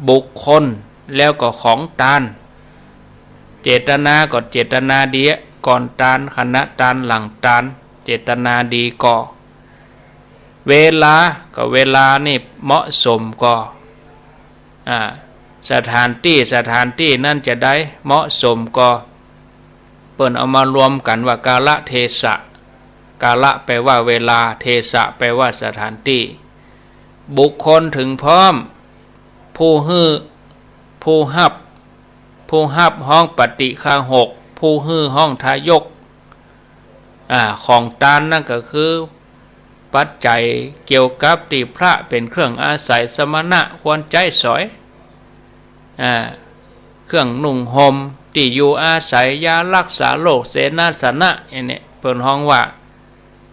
บุคคลแล้วก็ของทานเจตนาก็เจตนาดีก่อนทานขณะทานหลังทานเจตนาดีก็เวลาก็เวลานี่เหมาะสมก็สถานที่นั่นจะได้เหมาะสมก็เปิ้นเอามารวมกันว่ากาลเทศะกาละแปลว่าเวลาเทศะแปลว่าสถานที่บุคคลถึงพร้อมผู้ฮื้อผู้ฮับห้องปฏิฆาหกผู้ฮื้อห้องทายกของทานนั่นก็คือปัจจัยเกี่ยวกับที่พระเป็นเครื่องอาศัยสมณะควรใจสอยเครื่องนุ่งห่มที่อยู่อาศัยยารักษาโรคเสนาสนะอย่างนี้เพิ่นฮ้องว่า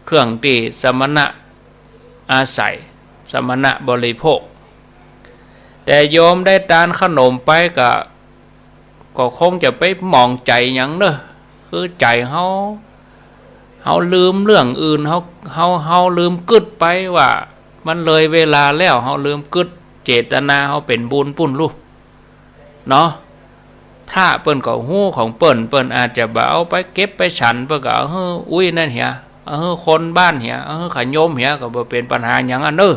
เครื่องที่สมณะอาศัยสมณะบริโภคแต่โยมได้ทานขนมไปก็คงจะไปมองใจอย่างเนอะคือใจเฮาลืมเรื่องอื่นเฮาลืมกึดไปว่ามันเลยเวลาแล้วเฮาลืมกึดเจตนาเฮาเป็นบุญปุ่นลูกเนาะพระเปิ้นก็ฮู้ของเปิ้นอาจจะบ่เอาไปเก็บไปฉันเปิ้นก็เอาฮื้ออุ้ยนั่นเหียเอาฮื้อคนบ้านเหียเอาฮื้อขโยมเหียก็บ่เป็นปัญหาหยังอันเด้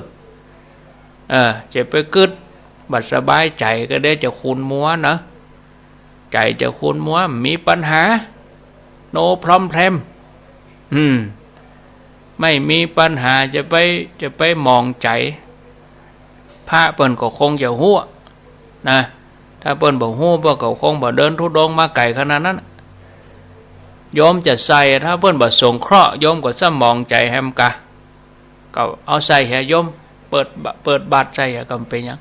อจะไปกึดบัดสบายใจก็ได้จะคูณมัวนะใจจะคูณมัวมีปัญหาโนพร้อมแพรมไม่มีปัญหาจะไปมองใจพระเปิ้นก็คงจะฮู้นะถ้าเปิ้นบ่ฮู้เปิ้นก็คงบ่เดินธุดงค์มาไกลขนาดนั้นโยมจะใส่ถ้าเปิ้นบ่สงเคราะห์โยมก็ซ้ำมองใจแฮมกะก็เอาใส่ให้โยมเปิดบาตรใส่ก็เป็นหยัง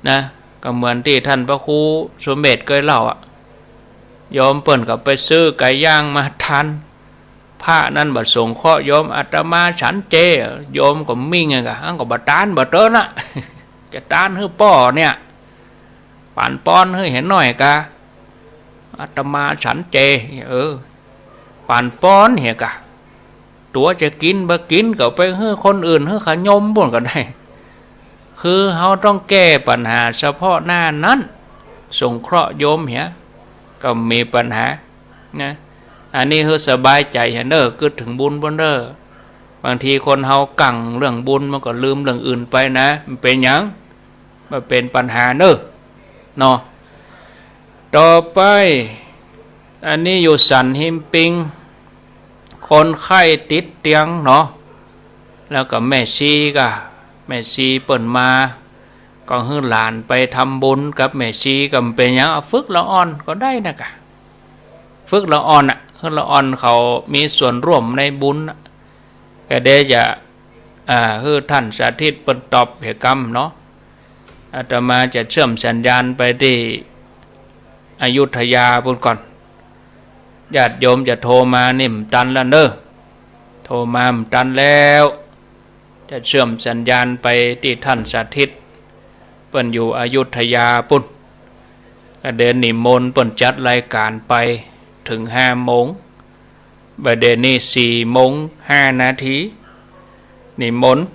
นะก็เหมือนที่ท่านพระครูสมเด็จเคยเล่าโยมเปิ้นก็ไปซื้อไก่ย่างมาทานพระนั้นบ่สงเคราะห์โยมอาตมาฉันเจโยมก็มิ่งก็ก็บ่ตานบ่เติ้นน่ะจะตานฮื้อป้อเนี่ยปานป้อนให้เห็นหน่อยกะอาตมาฉันเจปานป้อนเหี่ยกะตัวจะกินบ่กินก็ไปให้คนอื่นให้ขยมบ่นก็ได้คือเฮาต้องแก้ปัญหาเฉพาะหน้านั้นสงเคราะห์โยมเหี่ยก็มีปัญหานะอันนี้คือสบายใจเห็นเด้อคิดถึงบุญบ่เด้อบางทีคนเฮากังเรื่องบุญมันก็ลืมเรื่องอื่นไปนะมันเป็นหยังมันเป็นปัญหาเด้อเนาะต่อไปอันนี้อยู่สันหิมปิงคนไข้ติดเตียงเนาะแล้วก็แม่ชีเปิ้นมาก็ฮื้อหลานไปทำบุญกับแม่ชีก็เป็นหยังเอาฝึกละอ่อนก็ได้นะกะฝึกละอ่อนคือละอ่อนเขามีส่วนร่วมในบุญก็ได้จะคือท่านสาธิตเปิ้นตอบเหตุกรรมเนาะอาตมาจะเชื่อมสัญญาณไปที่อยุธยาพุ่นก่อนญาติโยมจะโทรมานิ่มตันแล้วเด้อโทรมามตันแล้วจะเชื่อมสัญญาณไปที่ท่านสาธิตเปิ้นอยู่อยุธยาพุ่นก็เดินนิมนต์เปิ้นจัดรายการไปถึง5 โมงบัดเดี๋ยวนี้4 โมง 5 นาทีนิมนต์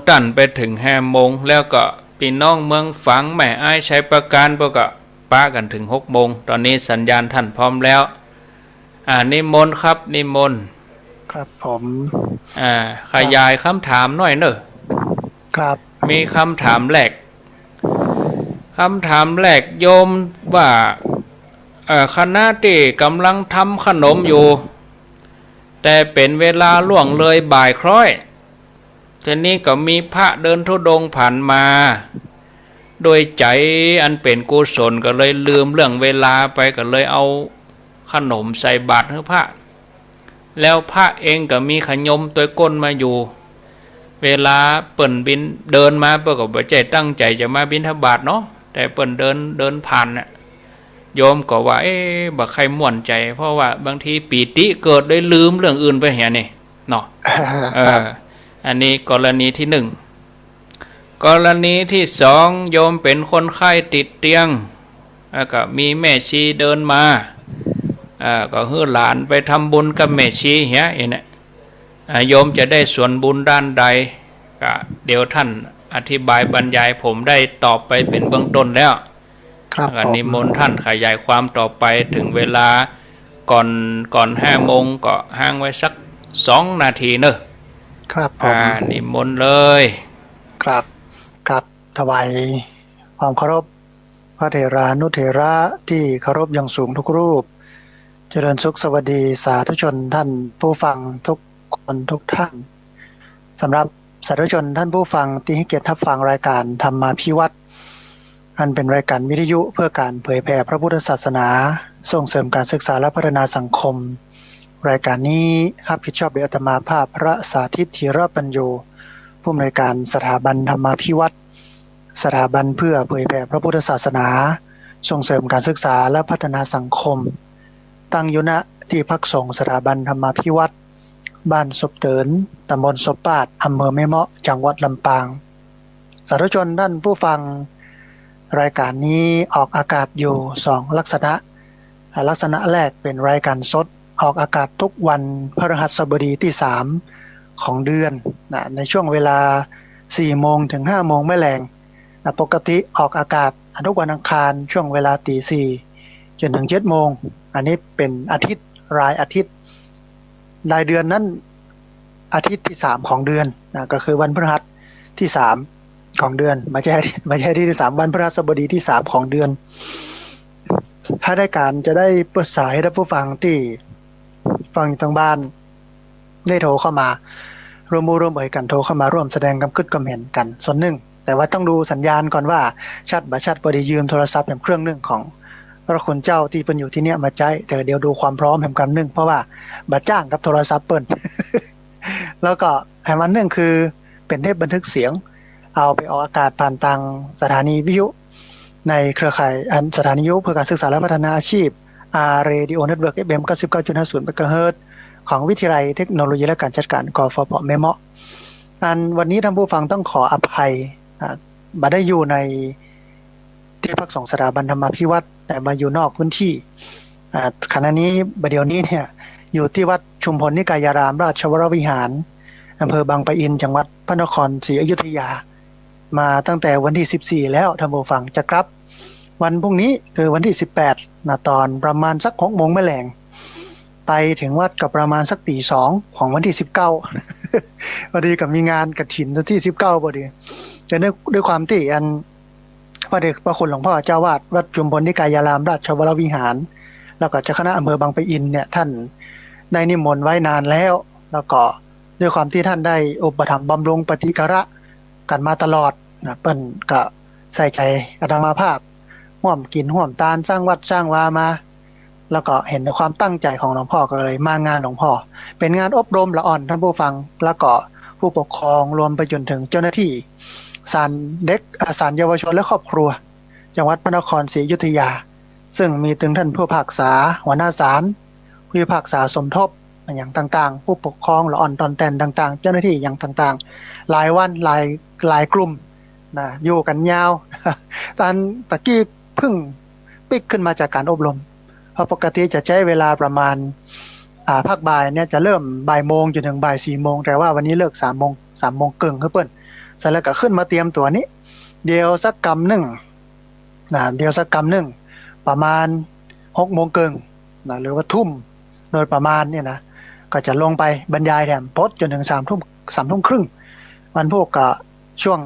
ตั้นไปถึง5 โมงแล้วก็พี่น้องเมืองฝังแม่อ้ายใช้ประการพวกก็ป้ากันถึง6 โมงตอนนี้สัญญาณท่านพร้อมแล้วนิมนต์ครับนิมนต์ครับผมขยายคำถามหน่อยเนอะครับมีคำถามแรกโยมว่าคณะที่กำลังทำขนมอยู่แต่เป็นเวลาล่วงเลยบ่ายคล้อยทีนี้ก็มีพระเดินธุดงค์ผ่านมาโดยใจอันเป็นกุศลก็เลยลืมเรื่องเวลาไปก็เลยเอาขนมใส่บาตรให้พระแล้วพระเองก็มีขยมตัวก้นมาอยู่เวลาเปิ้นบินเดินมาเปิ้นก็บ่ใจตั้งใจจะมาบิณฑบาตเนาะแต่เปิ้นเดินผ่านน่ะโยมก็ว่าบ่ใครม่วนใจเพราะว่าบางทีปีติเกิดได้ลืมเรื่องอื่นไปเหี่ยนี่เนาะอันนี้กรณีที่1กรณีที่2โยมเป็นคนไข้ติดเตียงแล้วก็มีแม่ชีเดินมาก็ฮื้อหลานไปทำบุญกับแม่ชีเหี่ยนี่โยมจะได้ส่วนบุญด้านใดก็เดี๋ยวท่านอ อธิบายบรรยายผมได้ตอบไปเป็นเบื้องต้นแล้วครับก็ผมนิมนต์ท่านขยายความต่อไปถึงเวลาก่อน5 โมงก็ห่างไว้สัก2 นาทีเนอะครับผม นิมนต์เลยครับครับถวายความเคารพพระเถรานุเถระที่เคารพอย่างสูงทุกรูปเจริญสุขสวัสดีสาธุชนท่านผู้ฟังทุกคนทุกท่านสำหรับสาธุชนท่านผู้ฟังที่ให้เกียรติรับฟังรายการธรรมาภิวัตรอันเป็นรายการวิทยุเพื่อการเผยแผ่พระพุทธศาสนาส่งเสริมการศึกษาและพัฒนาสังคมรายการนี้รับผิดชอบโดยอาตมาภาพพระสาธิตธีรปัญโยผู้อำนวยการสถาบันธรรมาภิวัตรสถาบันเพื่อเผยแผ่พระพุทธศาสนาส่งเสริมการศึกษาและพัฒนาสังคมตั้งอยู่ณที่พักสงฆ์สถาบันธรรมาภิวัตรบ้านศพเตินตำบลศพปาดอำเภอแม่เมาะจังหวัดลำปางสาธุชนท่านผู้ฟังรายการนี้ออกอากาศอยู่2ลักษณะลักษณะแรกเป็นรายการสดออกอากาศทุกวันพฤหัสบดีที่3ของเดือนในช่วงเวลา4 โมงถึง5 โมงแม่แลงปกติออกอากาศทุกวันอังคารช่วงเวลาตี 4จนถึง7 โมงอันนี้เป็นอาทิตย์รายอาทิตย์รายเดือนนั้นอาทิตย์ที่3ของเดือนก็คือวันพฤหัสที่3ของเดือนไม่ใช่ที่3วันพฤหัสบดีที่3ของเดือนถ้าได้การจะได้เปิดสายให้ท่านผู้ฟังที่ฟังอยู่ทางบ้านได้โทรเข้ามาร่วมเอ่ยกันโทรเข้ามาร่วมแสดงความคิดความเห็นกันส่วนหนึ่งแต่ว่าต้องดูสัญญาณก่อนว่าชัดบ่ชัดพอดียืมโทรศัพท์แห่งเครื่องนึงของพระคุณเจ้าที่เปิ้นอยู่ที่เนี่ยมาใช้แต่เดี๋ยวดูความพร้อมแห่งกันนึงเพราะว่าบัดจ้างกับโทรศัพท์เปิ้น แล้วก็แห่งมันนึงคือเป็นเทปบันทึกเสียงเอาไปออกอากาศผ่านทางสถานีวิทยุในเครือข่ายสถานีวิทยุเพื่อการศึกษาและพัฒนาอาชีพRadio Network FM 99.50 MHz ของวิทยาลัยเทคโนโลยีและการจัดการกฟผแม่เมาะวันนี้ท่านผู้ฟังต้องขออภัยบ่ได้อยู่ในที่พักสงฆ์สถาบันธรรมาภิวัตรแต่มาอยู่นอกพื้นที่ขณะนี้บัดเดี๋ยวนี้เนี่ยอยู่ที่วัดชุมพลนิกายารามราชวรวิหารอำเภอบางปะอินจังหวัดพระนครศรีอยุธยามาตั้งแต่วันที่14แล้วท่านผู้ฟังจะกลับวันพรุ่งนี้คือวันที่18ตอนประมาณสัก 6 โมงแม่แลงไปถึงวัดกับประมาณสักตี 2ของวันที่19พอดีกับมีงานกฐินที่19พอดีจะด้วยความที่พระเดชพระคุณหลวงพ่อเจ้าวาดวัดชุมพลนิกายารามราชวรวิหารแล้วก็เจ้าคณะอำเภอบางปะอินเนี่ยท่านได้นิมนต์ไว้นานแล้วก็ด้วยความที่ท่านได้อุปถัมภ์บำรุงปฏิการะกันมาตลอดเปิ้นก็ใส่ใจอาตมาภาพร่วมกินร่วมทานสร้างวัดสร้างวามาแล้วก็เห็นในความตั้งใจของหลวงพ่อก็เลยมางานหลวงพ่อเป็นงานอบรมละอ่อนท่านผู้ฟังแล้วก็ผู้ปกครองรวมไปจนถึงเจ้าหน้าที่ศาลเด็กศาลเยาวชนและครอบครัวจังหวัดพระนครศรีอยุธยาซึ่งมีถึงท่านผู้พิพากษาหัวหน้าศาลผู้พิพากษาสมทบอย่างต่างๆผู้ปกครองละอ่อนตอนแตนต่างๆเจ้าหน้าที่อย่างต่างๆหลายวันหลายกลุ่มอยู่กันยาวตอนตะกี้เพิ่งปิกขึ้นมาจากการอบรมเพราะปกติจะใช้เวลาประมาณภาคบ่ายเนี่ยจะเริ่มบ่ายโมงจนถึงบ่าย4 โมงแต่ว่าวันนี้เลิก3 โมง3 โมงครึ่งคือเปิ้นเสร็จแล้วก็ขึ้นมาเตรียมตัวนี้เดียวสักกำหนึ่งประมาณ6 โมงครึ่งหรือว่าทุ่มโดยประมาณเนี่ยนะก็จะลงไปบรรยายแถมโพสต์จนถึง3 ทุ่มครึ่งวันพวกก็ช่วง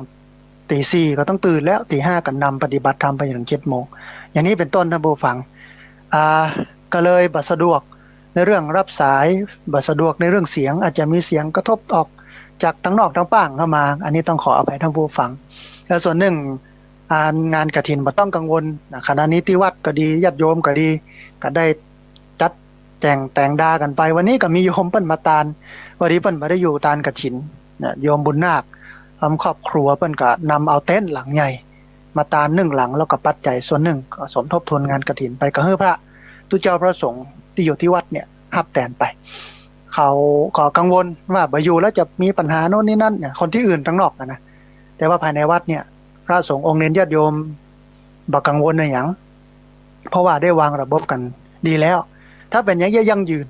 ตี 4ก็ต้องตื่นแล้วตี 5ก็นำปฏิบัติธรรมไปจนถึง7 โมงอย่างนี้เป็นต้นท่านผู้ฟังก็เลยบัดสะดวกในเรื่องรับสายบัดสะดวกในเรื่องเสียงอาจจะมีเสียงกระทบออกจากทั้งนอกทั้งป้างเข้ามาอันนี้ต้องขออภัยท่านผู้ฟังและส่วนหนึ่งงานกฐินบ่ต้องกังวลคณะนี้ที่วัดก็ดีญาติโยมก็ดีก็ได้จัดแต่งดากันไปวันนี้ก็มีโยมเปิ้นมาตานวันนี้เปิ้นบ่ได้อยู่ตานกฐินโยมบุญนาคครอบครัวเปิ้นก็นำเอาเต็นท์หลังใหญ่มาตาน1 หลังแล้วก็ปัจจัยส่วนหนึ่งก็สมทบทุนงานกฐินไปก็ให้พระตุเจ้าพระสงฆ์ที่อยู่ที่วัดเนี่ยรับแทนไปเขาก็กังวลว่าบ่อยู่แล้วจะมีปัญหาโน่นนี่นั่นเนี่ยคนที่อื่นทั้งนอกนะแต่ว่าภายในวัดเนี่ยพระสงฆ์องค์เน้นญาติโยมบ่กังวลในหยังเพราะว่าได้วางระบบกันดีแล้วถ้าเป็นอย่างยั่งยืน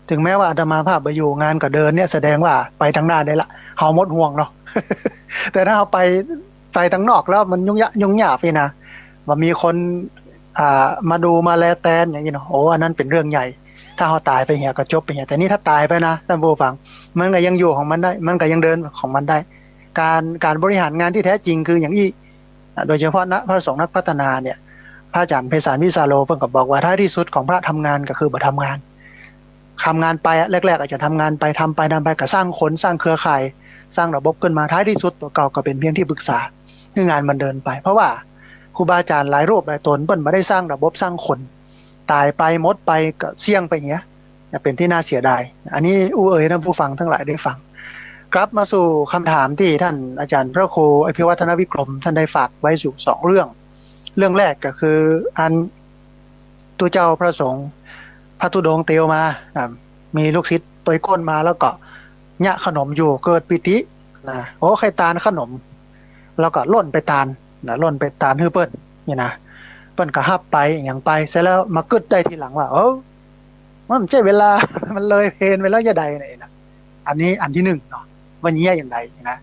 ถึงแม้ว่าอาตมาภาพไปอยู่งานก็เดินเนี่ยแสดงว่าไปทางหน้าได้ละเฮาหมดห่วงเนาะ แต่ถ้าเราไปทางนอกแล้วมันยุ่งยากไปนะว่ามีคนมาดูมาแลแตนอย่างนี้เนาะโอ้อันนั้นเป็นเรื่องใหญ่ถ้าเราตายไปเหี่ยก็จบไปเหี่ยแต่นี่ถ้าตายไปนะท่านผู้ฟังมันก็ยังอยู่ของมันได้มันก็ยังเดินของมันได้การบริหารงานที่แท้จริงคืออย่างนี้โดยเฉพาะพระสงฆ์นักพัฒนาเนี่ยพระอาจารย์ไพศาลวิสาโลเพิ่นก็บอกว่าท้ายที่สุดของพระทำงานก็คือบ่ทำงานไปแรกๆอาจจะทำงานไปทำไปก็สร้างคนสร้างเครือข่ายสร้างระบบขึ้นมาท้ายที่สุดตัวเก่าก็เป็นเพียงที่ปรึกษาคืองานมันเดินไปเพราะว่าครูบาอาจารย์หลายรูปหลายตนเปิ้นไม่ได้สร้างระบบสร้างคนตายไปหมดไปก็เสี่ยงไปอย่างเงี้ยเป็นที่น่าเสียดายอันนี้อู้เอ๋ยท่านผู้ฟังทั้งหลายได้ฟังกลับมาสู่คำถามที่ท่านอาจารย์พระครูอภิวัฒนวิกรมท่านได้ฝากไว้สู่2 เรื่องแรกก็คืออันตัวเจ้าพระสงฆ์พระธุดงค์เตียวมามีลูกศิษย์ตัวก้นมาแล้วก็ญะขนมอยู่เกิดปิตินะโอ้ใครตาลขนมแล้วก็ล่นไปตาลล่นไปตาลฮือเปิ้นนี่นะเปิ้นก็ฮับไปอย่างไปเสร็จแล้วมากึดได้ทีหลังว่ามันใช่เวลา มันเลยเพนไปแล้วจะใดเนี่ยนะอันนี้อันที่1เนาะวันนี้อย่างไรนะ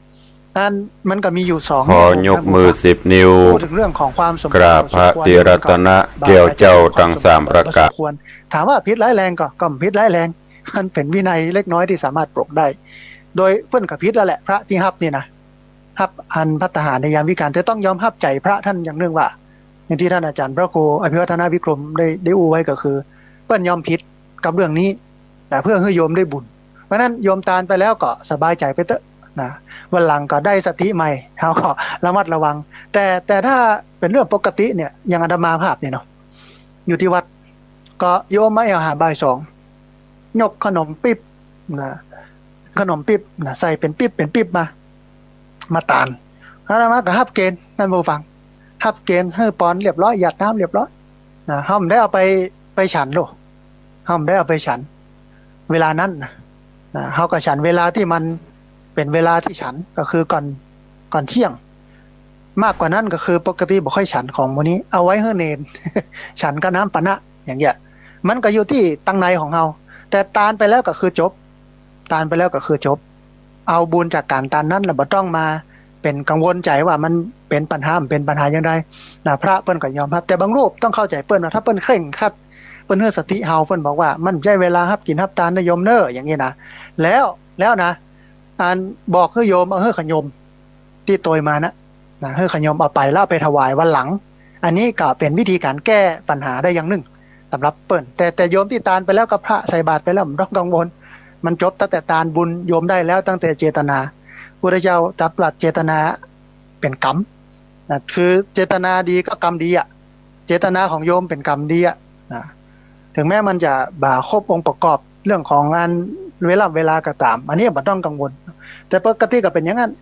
นั่นมันก็มีอยู่2ขอยกมือ10 นิ้วพูดถึงเรื่องของความสมควรกราบพระติรัตนะแก้วเจ้าทั้ง3ประการถามว่าพิษร้ายแรงก็พิษร้ายแรงมันเป็นวินัยเล็กน้อยที่สามารถปลดได้โดยเพื่อนกับพิษแล้วแหละพระที่ฮับนี่นะฮับอันภัตตาหารในยามวิกาลจะต้องยอมฮับใจพระท่านอย่างนึงว่าอย่างที่ท่านอาจารย์พระครูอภิวัฒนวิกรมได้อู้ไว้ก็คือเปิ้นยอมพิษกับเรื่องนี้แต่เพื่อให้โยมได้บุญเพราะนั้นโยมตานไปแล้วก็สบายใจไปเถอะนะวันหลังก็ได้สติใหม่เขาก็ระมัดระวังแต่ถ้าเป็นเรื่องปกติเนี่ยอย่างอาตมาภาพเนี่ยเนาะอยู่ที่วัดก็โยมไม่อาหารบ่าย2ยกขนมปิ๊บนะขนมปิ๊บนะใส่เป็นปิ๊บมาตานอาตมาก็ฮับเกณฑ์นั่นผู้ฟังฮับเกณฑ์ให้ปอนเรียบร้อยหยาดน้ำเรียบร้อยนะห้ามได้เอาไปฉันโลห้ามได้เอาไปฉันเวลานั้นนะเฮาก็ฉันเวลาที่มันเป็นเวลาที่ฉันก็คือก่อนเที่ยงมากกว่านั้นก็คือปกติบ่ค่อยฉันของมื้อนี้เอาไว้ให้เนน ฉันกับน้ำปะนะอย่างเงี้ยมันก็อยู่ที่ตังในของเฮาแต่ตานไปแล้วก็คือจบตานไปแล้วก็คือจบเอาบุญจากการตานนั้นแล้วบ่ต้องมาเป็นกังวลใจว่ามันเป็นปัญหาอย่างไรนะพระเปิ้นก็ยอมรับแต่บางรูปต้องเข้าใจเปิ้นว่าถ้าเปิ้นเคร่งครัดเปิ้นเฮือสติเฮาเปิ้นบอกว่ามันใช่เวลารับกินรับทานนะโยมเน้ออย่างงี้นะแล้วนะอันบอกให้โยมเอาให้ขยมที่โตยมานะให้ขยมเอาไปแล้วไปถวายวันหลังอันนี้ก็เป็นวิธีการแก้ปัญหาได้อย่างหนึ่งสำหรับเปิ้นแต่โยมที่ตานไปแล้วกับพระใส่บาตรไปแล้วไม่ต้องกังวลมันจบตั้งแต่ตานบุญโยมได้แล้วตั้งแต่เจตนาพระเจ้าตรัสว่าเจตนาเป็นกรรมนะคือเจตนาดีก็กรรมดีอ่ะเจตนาของโยมเป็นกรรมดีอ่ะนะถึงแม้มันจะบ่าครบองค์ประกอบเรื่องของงานเวลาก็ตามอันนี้ไม่ต้องกังวลแต่ปกติก็เป็นอย่างนั้น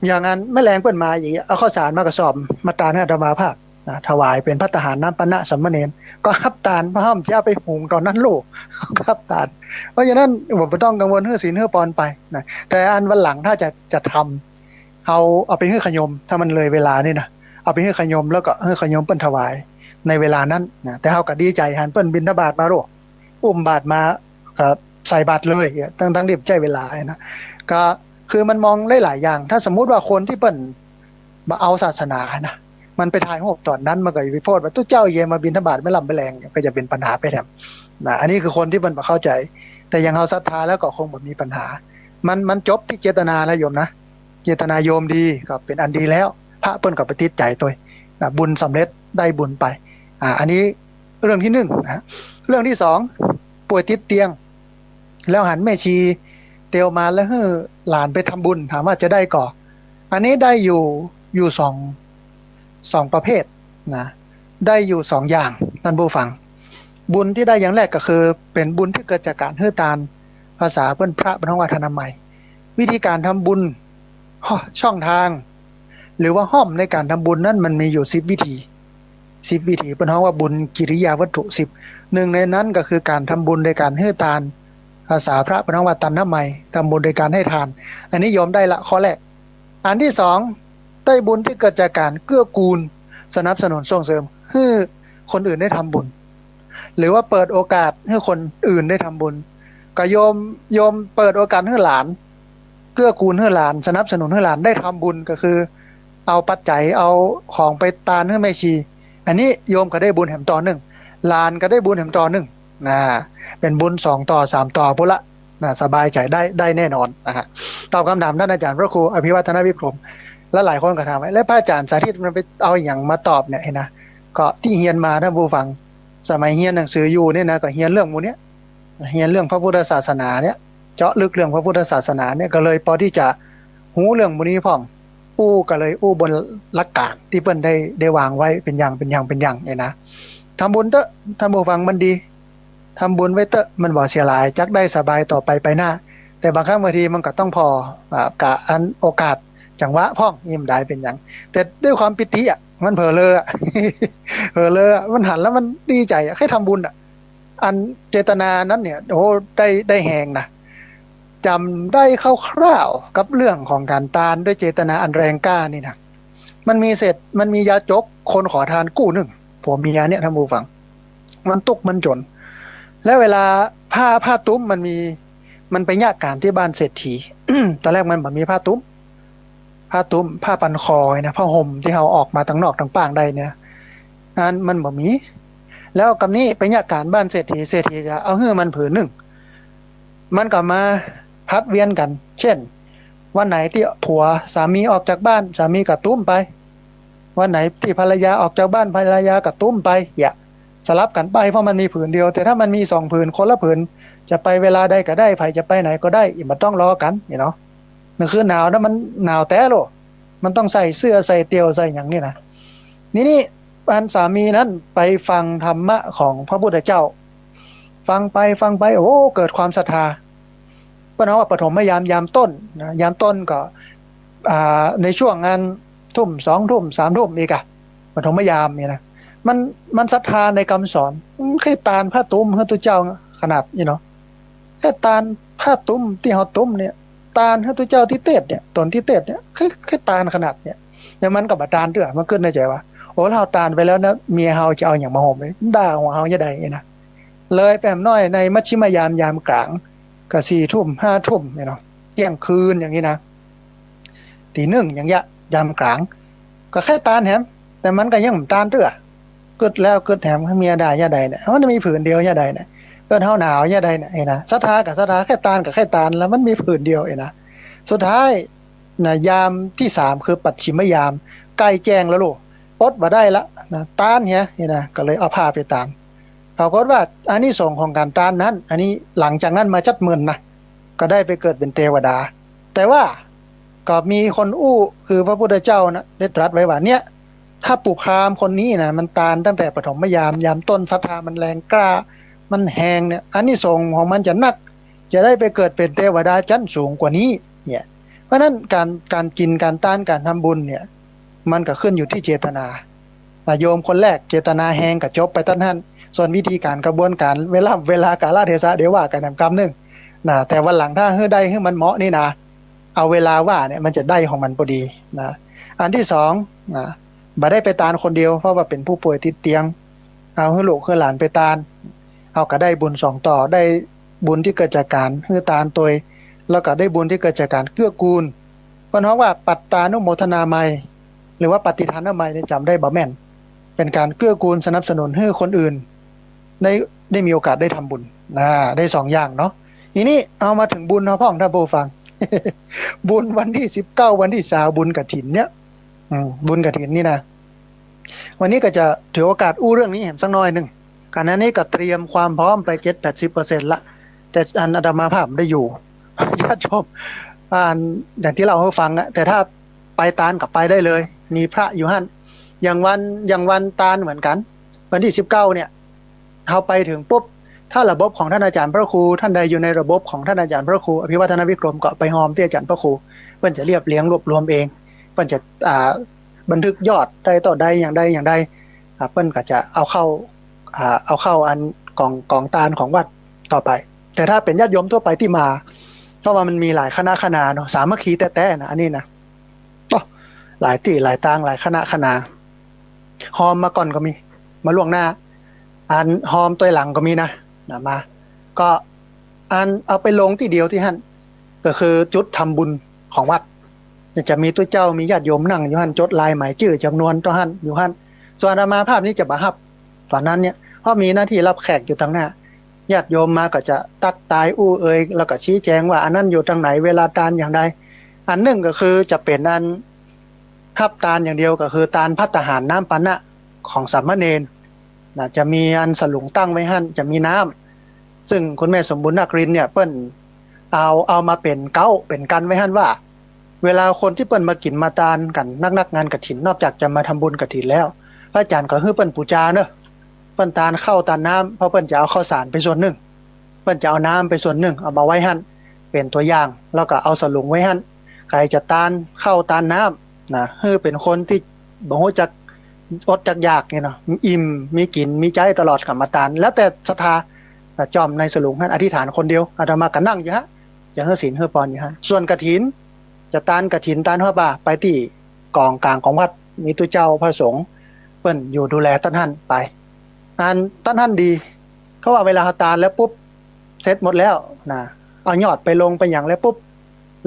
อย่างนั้นแม่แรงเปิ้นมาอย่างเงี้ยเอาข้าวสารมากระสอบมาตานให้อาตมาภาพถวายเป็นภัตตาหารน้ำปนะสัมมเนรก็ฮับตานพระห้ามจะเอาไปหุงตอนนั้นโลกก็ฮับตานเพราะฉะนั้นผมไม่ต้องกังวลเฮือศีลเฮือปอนไปนะแต่อันวันหลังถ้าจะทำเอาไปเฮือขยมถ้ามันเลยเวลานี่นะเอาไปเฮือขยมแล้วก็เฮือขยมเปิ้นถวายในเวลานั้นนะแต่เฮาก็ดีใจหันเปิ้นบิณฑบาตมาโลกอุ้มบาตรมาก็ใส่บาตรเลยตั้งรีบใจเวลานะก็คือมันมองหลายๆอย่างถ้าสมมุติว่าคนที่เปิ้นมาเอาศาสนานะมันไปถ่ายรูปตอนนั้นมันก็อยู่ไปโพสต์ว่าตู้เจ้าเยมาบิณฑบาตไม่ลำไม่แรงก็จะเป็นปัญหาไปแถมนะอันนี้คือคนที่เปิ้นบ่เข้าใจแต่ยังเฮาศรัทธาแล้วก็คงบ่มีปัญหามันจบที่เจตนาแล้วโยมนะเจตนาโยมดีก็เป็นอันดีแล้วพระเปิ้นก็ไปติดใจตัวนะบุญสำเร็จได้บุญไปอันนี้เรื่องที่1นะเรื่องที่2ป่วยติดเตียงแล้วหันแม่ชีเตียวมาแล้วให้หลานไปทำบุญถามว่าจะได้ก่ออันนี้ได้อยู่สองประเภทนะได้อยู่2อย่างท่านผู้ฟังบุญที่ได้อย่างแรกก็คือเป็นบุญที่เกิดจากการให้ทานภาษาเพิ่นพระบรรพวัฒนใหม่วิธีการทำบุญช่องทางหรือว่าห้อมในการทำบุญนั้นมันมีอยู่10 วิธีเพิ่นเรียกว่าบุญกิริยาวัตถุ10หนึ่งในนั้นก็คือการทำบุญในการให้ทานภาษาพระบรรพวัฒนใหม่ทำบุญโดยการให้ทานอันนี้โยมได้ละข้อแรกอันที่2ได้บุญที่เกิดจากการเกื้อกูลสนับสนุนส่งเสริมให้คนอื่นได้ทำบุญหรือว่าเปิดโอกาสให้คนอื่นได้ทำบุญ ก็โยมเปิดโอกาสให้หลานเกื้อกูลให้หลานสนับสนุนให้หลานได้ทำบุญก็คือเอาปัจจัยเอาของไปตานให้แม่ชีอันนี้โยมก็ได้บุญแถมต่อหนึ่งหลานก็ได้บุญแถมต่อหนึ่งนะเป็นบุญ2 ต่อ 3 ต่อพุละนะสบายใจได้แน่นอนนะฮะตอบคำถามท่านอาจารย์พระครูอภิวัฒนวิกรมแล้วหลายคนก็ถามว่าแล้วพระอาจารย์สาธิตมันไปเอาอย่างมาตอบเนี่ยนะก็ที่เฮียนมาท่านผู้ฟังสมัยเฮียนหนังสืออยู่เนี่ยนะก็เฮียนเรื่องหมู่เนี้ยเฮียนเรื่องพระพุทธศาสนาเนี่ยเจาะลึกเรื่องพระพุทธศาสนาเนี่ยก็เลยพอที่จะหูเรื่องหมู่นี้พ่องอู้ก็เลยอู้บนหลักการที่เปิ้นได้วางไว้เป็นอย่างเนี่ยนะทำบุญเถอะท่านผู้ฟังมันดีทำบุญไว้เถอะมันบ่เสียหลายจักได้สบายต่อไปหน้าแต่บางครั้งบางทีมันก็ต้องพอกะอันโอกาสจังหวะพ่องยิ้มได้เป็นอย่างแต่ด้วยความปิติอ่ะมันเผลอเลยอ่ะ เผลอเลยมันหันแล้วมันดีใจแค่ทำบุญอ่ะอันเจตนานั้นเนี่ยโอ้ได้แหงนะจำได้คร่าวๆกับเรื่องของการทานด้วยเจตนาอันแรงกล้านี่นะมันมียาจกคนขอทานกู้หนึ่งผัวเมียเนี่ยท่านผู้ฟังมันตุกมันจนแล้วเวลาผ้าตุ้มมันไปยากการที่บ้านเศรษฐี ตอนแรกมันแบบมีผ้าตุ้มผ้าปันคอนะผ้าห่มที่เอาออกมาทั้งนอกทั้งป่างได้เนี่ยอันมันแบบมีแล้วกับนี้ไปยากการบ้านเศรษฐีก็เอาเฮือมันผืนหนึ่งมันก็มาพัดเวียนกันเช่นวันไหนที่ผัวสามีออกจากบ้านสามีกับตุ้มไปวันไหนที่ภรรยาออกจากบ้านภรรยากับตุ้มไปอย่าสลับกันไปเพราะมันมีผืนเดียวแต่ถ้ามันมี2 ผืนคนละผืนจะไปเวลาใดก็ได้ไผจะไปไหนก็ได้มันต้องรอกันเนาะนั่นคือหนาวนะมันหนาวแต้โลมันต้องใส่เสื้อใส่เตียวใส่อย่างนี้นะนี่อันสามีนั้นไปฟังธรรมะของพระพุทธเจ้าฟังไปโอ้เกิดความศรัทธาเพราะว่าปฐมยามต้นนะยามต้นก็ในช่วงงานทุ่ม2 ทุ่ม3 ทุ่มอีกอะปฐมยามนี่นะมันศรัทธาในคำสอนแค่ตานผ้าตุ้มพระตุเจ้าขนาดนี่เนาะแค่ตานผ้าตุ้มที่เฮาตุ้มเนี่ยตานพระตุเจ้าที่เตศเนี่ยตนที่เตศเนี่ยแค่ตานขนาดเนี่ยอย่างมันก็บ่ตานเด้อมันขึ้นในใจว่าโอ้เราตานไปแล้วนะเมียเฮาจะเอาอย่างมาห่มเลยด่าหัวเฮาจะได้นะเลยแปมน้อยในมัชชิมยามกลางก็4 ทุ่ม5 ทุ่มเนี่ยเนาะเที่ยงคืนอย่างนี้นะตี 1อย่างเงี้ยยามกลางก็แค่ตานแหมแต่มันก็ยังตานเด้อกึดแล้วกึดแถมเมียได้ยะใดเนี่ยมันมีผืนเดียวยะใดเนี่ยก็เฮาหนาวยะใดเนี่ยนะศรัทธากับศรัทธาแค่ตานกับแค่ตานแล้วมันมีผืนเดียวนะสุดท้ายนะยามที่3คือปัจฉิมยามใกล้แจ้งแล้วลูกอดบ่ได้ละนะตานเฮียนี่นะก็เลยเอาผ้าไปตานปรากฏว่าอานิสงส์ของการตานนั้นอันนี้หลังจากนั้นมาจัดหมื่นนะก็ได้ไปเกิดเป็นเทวดาแต่ว่าก็มีคนอู้คือพระพุทธเจ้านะได้ตรัสไว้ว่าเนี่ยถ้าปุพามคนนี้นะมันตานตั้งแต่ปฐมยามต้นศรัทธามันแรงกล้ามันแหงเนี่ยอานิสงส์ของมันจะนักจะได้ไปเกิดเป็นเทวดาชั้นสูงกว่านี้เนี่ยเพราะนั้นการกินการต้านการทำบุญเนี่ยมันก็ขึ้นอยู่ที่เจตนาโยมคนแรกเจตนาแหงกับจบไปตั้งนั้นส่วนวิธีการกระบวนการเวลากาลเทศะเดี๋ยวว่ากันกรรมนึงนะแต่วันหลังถ้าให้ได้ให้มันเหมาะนี่นะเอาเวลาว่าเนี่ยมันจะได้ของมันพอดีนะอันที่2นะบ่ได้ไปตานคนเดียวเพราะว่าเป็นผู้ป่วยติดเตียงเอาให้ลูกให้หลานไปตานเอาก็ได้บุญ2 ต่อได้บุญที่เกิดจากการให้ตานตัวแล้วก็ได้บุญที่เกิดจากการเกื้อกูลเพราะว่าปัตตานุโมทนาไมยหรือว่าปฏิทานไมยเนี่ยจำได้บ่แม่นเป็นการเกื้อกูลสนับสนุนให้คนอื่นได้มีโอกาสได้ทำบุญได้2 อย่างเนาะทีนี้เอามาถึงบุญเนาะพ่องท่านผู้ฟัง บุญวันที่19วันที่20บุญกฐินเนี่ยบุญกฐินนี่นะวันนี้ก็จะถือโอกาสอู้เรื่องนี้เห็นสักหน่อยนึงการนั้นนี่ก็เตรียมความพร้อมไป 70-80% ละแต่อันอาตมาภาพได้อยู่ ญาติโยมอย่างที่เราให้ฟังอะแต่ถ้าไปตานกับไปได้เลยมีพระอยู่หั่นอย่างวันตานเหมือนกันวันที่19เนี่ยเฮาไปถึงปุ๊บถ้าระบบของท่านอาจารย์พระครูท่านใดอยู่ในระบบของท่านอาจารย์พระครูอภิวัฒนวิกรมก็ไปหอมที่อาจารย์พระครูเพิ่นจะเรียบเรียงรวบรวมเองเพิ่นจะบันทึกยอดใดต่อใดอย่างใดเพิ่นก็จะเอาเข้าอันกองตานของวัดต่อไปแต่ถ้าเป็นญาติโยมทั่วไปที่มาเพราะว่ามันมีหลายคณะเนาะสามัคคีแต้ๆนะอันนี้นะหลายที่หลายต่างหลายคณะหอมมาก่อนก็มีมาล่วงหน้าอันหอมตัวหลังก็มีนะมาก็ อันเอาไปลงที่เดียวที่หั่นก็คือจุดทำบุญของวัดจะมีตัวเจ้ามีญาติโยมนั่งอยู่หั่นจดลายหมายชื่อจำนวนต่อหั่นอยู่หั่นส่วนอามาภาพนี้จะบ่รับตอนนั้นเนี่ยเพราะมีหน้าที่รับแขกอยู่ทางหน้าญาติโยมมาก็จะตักตายอู้เอ่ยแล้วก็ชี้แจงว่าอันนั้นอยู่ทางไหนเวลาตานอย่างใดอันหนึ่งก็คือจะเป็นอันฮับตานอย่างเดียวก็คือตานภัตตาหารน้ำปันนะของสามเณรนะจะมีอันสลุงตั้งไว้หั่นจะมีน้ำซึ่งคุณแม่สมบูรณ์นักรินเนี่ยเปิ้นเอามาเป็นเก้าเป็นกันไว้หั่นว่าเวลาคนที่เปิ้นมากินมาตานกันนักงานกฐินนอกจากจะมาทำบุญกฐินแล้วพระอาจารย์ก็คือเปิ้นปูจาเนอะเปิ้นตานข้าวตานน้ำเพราะเปิ้นจะเอาข้าวสารไปส่วนหนึ่งเปิ้นจะเอาน้ำไปส่วนหนึ่งเอามาไว้หั่นเป็นตัวอย่างแล้วก็เอาสลุงไว้หั่นใครจะตานข้าวตานน้ำนะคือเป็นคนที่บ่ฮู้จักอดจักอยากเนี่ยเนาะอิ่มมีกินมีใจตลอดกับมาตานแล้วแต่ศรัทธาจอมในสลุงหั่นอธิษฐานคนเดียวอาตมาก็นั่งอยู่ฮะจะเฮือศีลเฮือพรอยู่ฮะส่วนกฐินจะตานกฐินตานผ้าป่าไปที่กองกลางของวัดมีตัวเจ้าพระสงฆ์เปิ้นอยู่ดูแลท่านไปท่านดีเขาว่าเวลาเฮาตานแล้วปุ๊บเสร็จหมดแล้วนะเอายอดไปลงไปอย่างแล้วปุ๊บ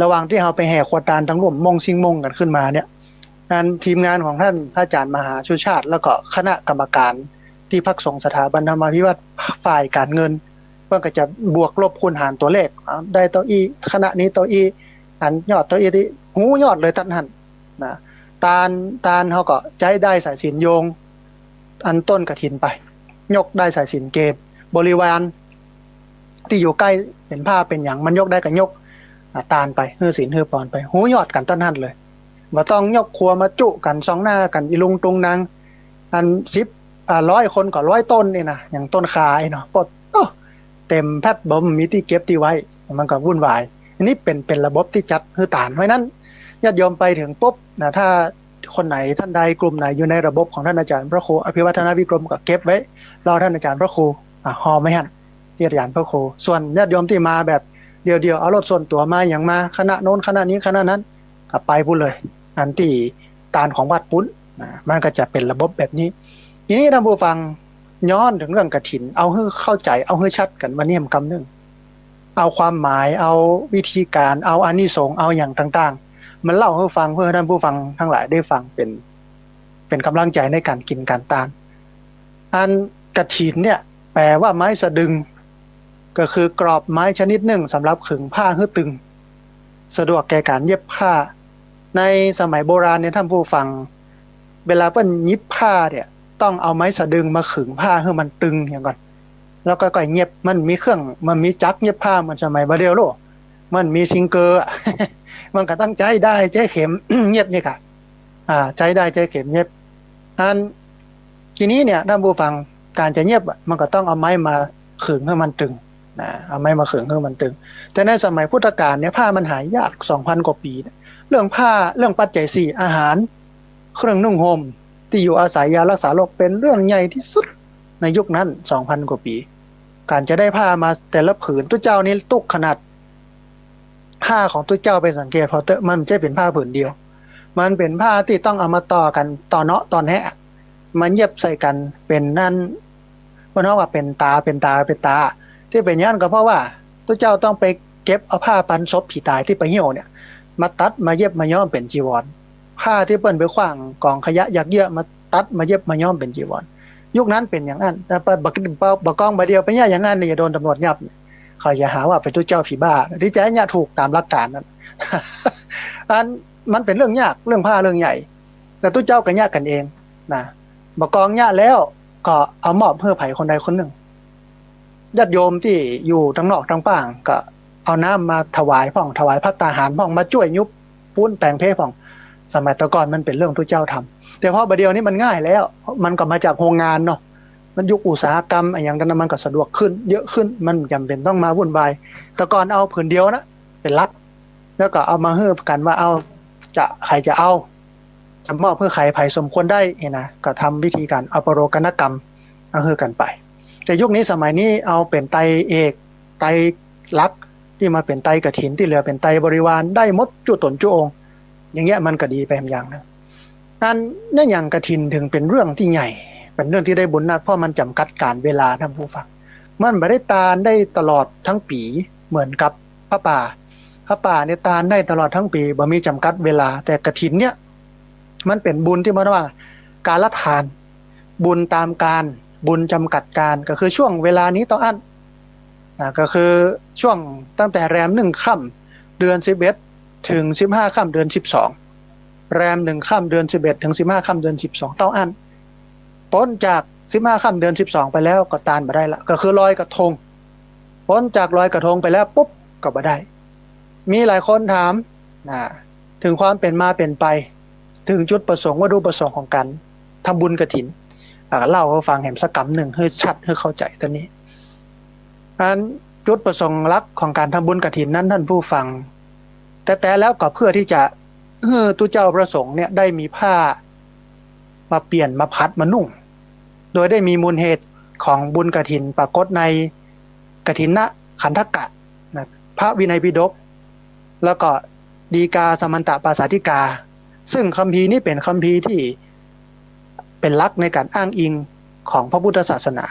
ระหว่างที่เฮาไปแห่ขวดตานทั้งร่วมมงชิงมงกันขึ้นมาเนี่ยทีมงานของท่านพระอาจารย์มหาชูชาติแล้วก็คณะกรรมการที่พักสงฆ์สถาบันธรรมาภิวัตรฝ่ายการเงินเพิ่นก็จะบวกลบคูณหารตัวเลขได้ตัวอีคณะนี้ตัวอีอันยอดตัวอีที่หูยอดเลยท่านหั่นนะตาลเฮาก็ใจได้สายสิญจน์โยงอันต้นกฐินไปยกได้สายสิญจน์เกตบริวารที่อยู่ใกล้เห็นผ้าเป็นหยังมันยกได้ก็ยกตาลไปฮือศีลฮือพรไปหูยอดกันต้นหั่นเลยบ่ต้องยกครัวมาจุกันสองหน้ากันอีลุงตุงนางอัน10 100คนก็100ต้นนี่นะอย่างต้นคาไอ้เนาะปดเต็มแพทบ่มีที่เก็บที่ไว้มันก็วุ่นวายอันนี้เป็นระบบที่จัดฮือตานเพราะนั้นญาติโยมไปถึงปุ๊บนะถ้าคนไหนท่านใดกลุ่มไหนอยู่ในระบบของท่านอาจารย์พระครูอภิวัฒนวิกรมก็เก็บไว้รอท่านอาจารย์พระครูห่อไว้หั่นที่อาจารย์พระครูส่วนญาติโยมที่มาแบบเดียวๆเอารถส่วนตัวมาอย่างมาคณะโน้นคณะนี้คณะนั้นก็ไปพุ่นเลยอันที่ตานของวัดปุ้นมันก็จะเป็นระบบแบบนี้ทีนี้ท่านผู้ฟังย้อนถึงเรื่องกฐินเอาให้เข้าใจเอาให้ชัดกันวันนี้กำนึงเอาความหมายเอาวิธีการเอาอานิสงส์เอาอย่างต่างๆมันเล่าให้ฟังเพื่อท่านผู้ฟังทั้งหลายได้ฟังเป็นกำลังใจในการกินการตานอันกฐินเนี่ยแปลว่าไม้สะดึงก็คือกรอบไม้ชนิดหนึ่งสำหรับขึงผ้าให้ตึงสะดวกแก่การเย็บผ้าในสมัยโบราณเนี่ยท่านผู้ฟังเวลาเปิ้นยิบผ้าเนี่ยต้องเอาไม้สะดึงมาขึงผ้าให้มันตึงอย่างก่อนแล้วก็เย็บมันมีเครื่องมันมีจักรเย็บผ้ามันสมัยบ่เดียวโลมันมีซิงเกอร์มันก็ต้องใจได้ใจเข็ม เย็บนี่ค่ะใจได้ใจเข็มเย็บอันทีนี้เนี่ยท่านผู้ฟังการจะเย็บมันก็ต้องเอาไม้มาขึงให้มันตึงเอาไม้มาขึงให้มันตึงแต่ในสมัยพุทธกาลเนี่ยผ้ามันหายาก 2,000 กว่าปีเรื่องผ้าเรื่องปัจจัย4อาหารเครื่องนุ่งห่มที่อยู่อาศัยยารักษาโรคเป็นเรื่องใหญ่ที่สุดในยุคนั้น 2,000 กว่าปีการจะได้ผ้ามาแต่ละผืนตัวเจ้านี่ตุกขนาดผ้าของตัวเจ้าไปสังเกตพอเตอะมันไม่ใช่เป็นผ้าผืนเดียวมันเป็นผ้าที่ต้องเอามาต่อกันต่อเนาะตอนแหะมันเย็บใส่กันเป็นนั่นเพราะเนาะว่าเป็นตาที่เป็นอย่างนั้นก็เพราะว่าตัวเจ้าต้องไปเก็บเอาผ้าปันศพผีตายที่ไปเหี่ยวเนี่ยมาตัดมาเย็บมาย้อมเป็นจีวรผ้าที่เปิ้นไปขว้างกองขยะยักเยอะมาตัดมาเย็บมาย้อมเป็นจีวรยุคนั้นเป็นอย่างนั้นแต่บักกองบาเดียวไปเนี่ยอย่างนั้นนี่จะโดนตำรวจยับเขาจะหาว่าเป็นตัวเจ้าผีบ้าที่แท้เนี่ยถูกตามหลักการนั้น อันมันเป็นเรื่องยากเรื่องผ้าเรื่องใหญ่แต่ตัวเจ้าก็ยากกันเองนะบักกองยากแล้วก็เอามอบเพื่อไผคนใดคนหนึ่งญาติโยมที่อยู่ทั้งนอกทั้งป่างก็เอาน้ำมาถวายพ่องถวายภัตตาหารพ่องมาช่วยยุบปูนแปลงเพพ่องสมัยตะก่อนมันเป็นเรื่องที่เจ้าทำแต่พอบัดเดียวนี้มันง่ายแล้วมันก็มาจากโรงงานเนาะมันยุคอุตสาหกรรมอะไรอย่างนั้นมันก็สะดวกขึ้นเยอะขึ้นมันจำเป็นต้องมาวุ่นวายแต่ก่อนเอาผืนเดียวนะเป็นลักแล้วก็เอามาเฮือบกันว่าเอาจะใครจะเอาจะมอบเพื่อใครไผสมควรได้นะก็ทำวิธีการอปโรกนกรรมเอาเฮือกันไปแต่ยุคนี้สมัยนี้เอาเป็นไตเอกไตลักที่มาเป็นไตกฐินที่เหลือเป็นไตบริวารได้หมดจุตนจุองค์อย่างเงี้ยมันก็ดีไปอย่างนึงนั่นอย่างกฐินถึงเป็นเรื่องที่ใหญ่เป็นเรื่องที่ได้บุญนะเพราะมันจำกัดการเวลาท่านผู้ฟังมันไม่ได้ตานได้ตลอดทั้งปี เหมือนกับพระป่าเนี่ยทานได้ตลอดทั้งปีบ่มีจำกัดเวลาแต่กฐินเนี่ยมันเป็นบุญที่มันว่าการละทานบุญตามการบุญจำกัดการก็คือช่วงเวลานี้ต้องอั้นก็คือช่วงตั้งแต่แรม1ค่ำเดือน11ถึง15ค่ำเดือน12แรม1ค่ำเดือน11ถึง15ค่ำเดือน12ต้องอั้นพ้นจาก15ค่ำเดือน12ไปแล้วก็ตานบ่ได้ละก็คือลอยกระทงพ้นจากลอยกระทงไปแล้วปุ๊บก็บ่ได้มีหลายคนถามถึงความเป็นมาเป็นไปถึงจุดประสงค์วัตถุประสงค์ของการทำบุญกฐินเล่าให้ฟังแหมสักกำหนึ่งให้ชัดให้เข้าใจตัวนี้นั้นจุดประสงค์หลักของการทำบุญกฐินนั้นท่านผู้ฟังแต่แล้วก็เพื่อที่จะตุเจ้าประสงค์เนี่ยได้มีผ้ามาเปลี่ยนมาพัดมานุ่งโดยได้มีมูลเหตุของบุญกฐินปรากฏในกฐินนะขันธกะนะพระวินัยปิฎกแล้วก็ดีกาสมันตปาสาธิกาซึ่งคัมภีร์นี้เป็นคัมภีร์ที่เป็นหลักในการอ้างอิงของพระพุทธศาสนา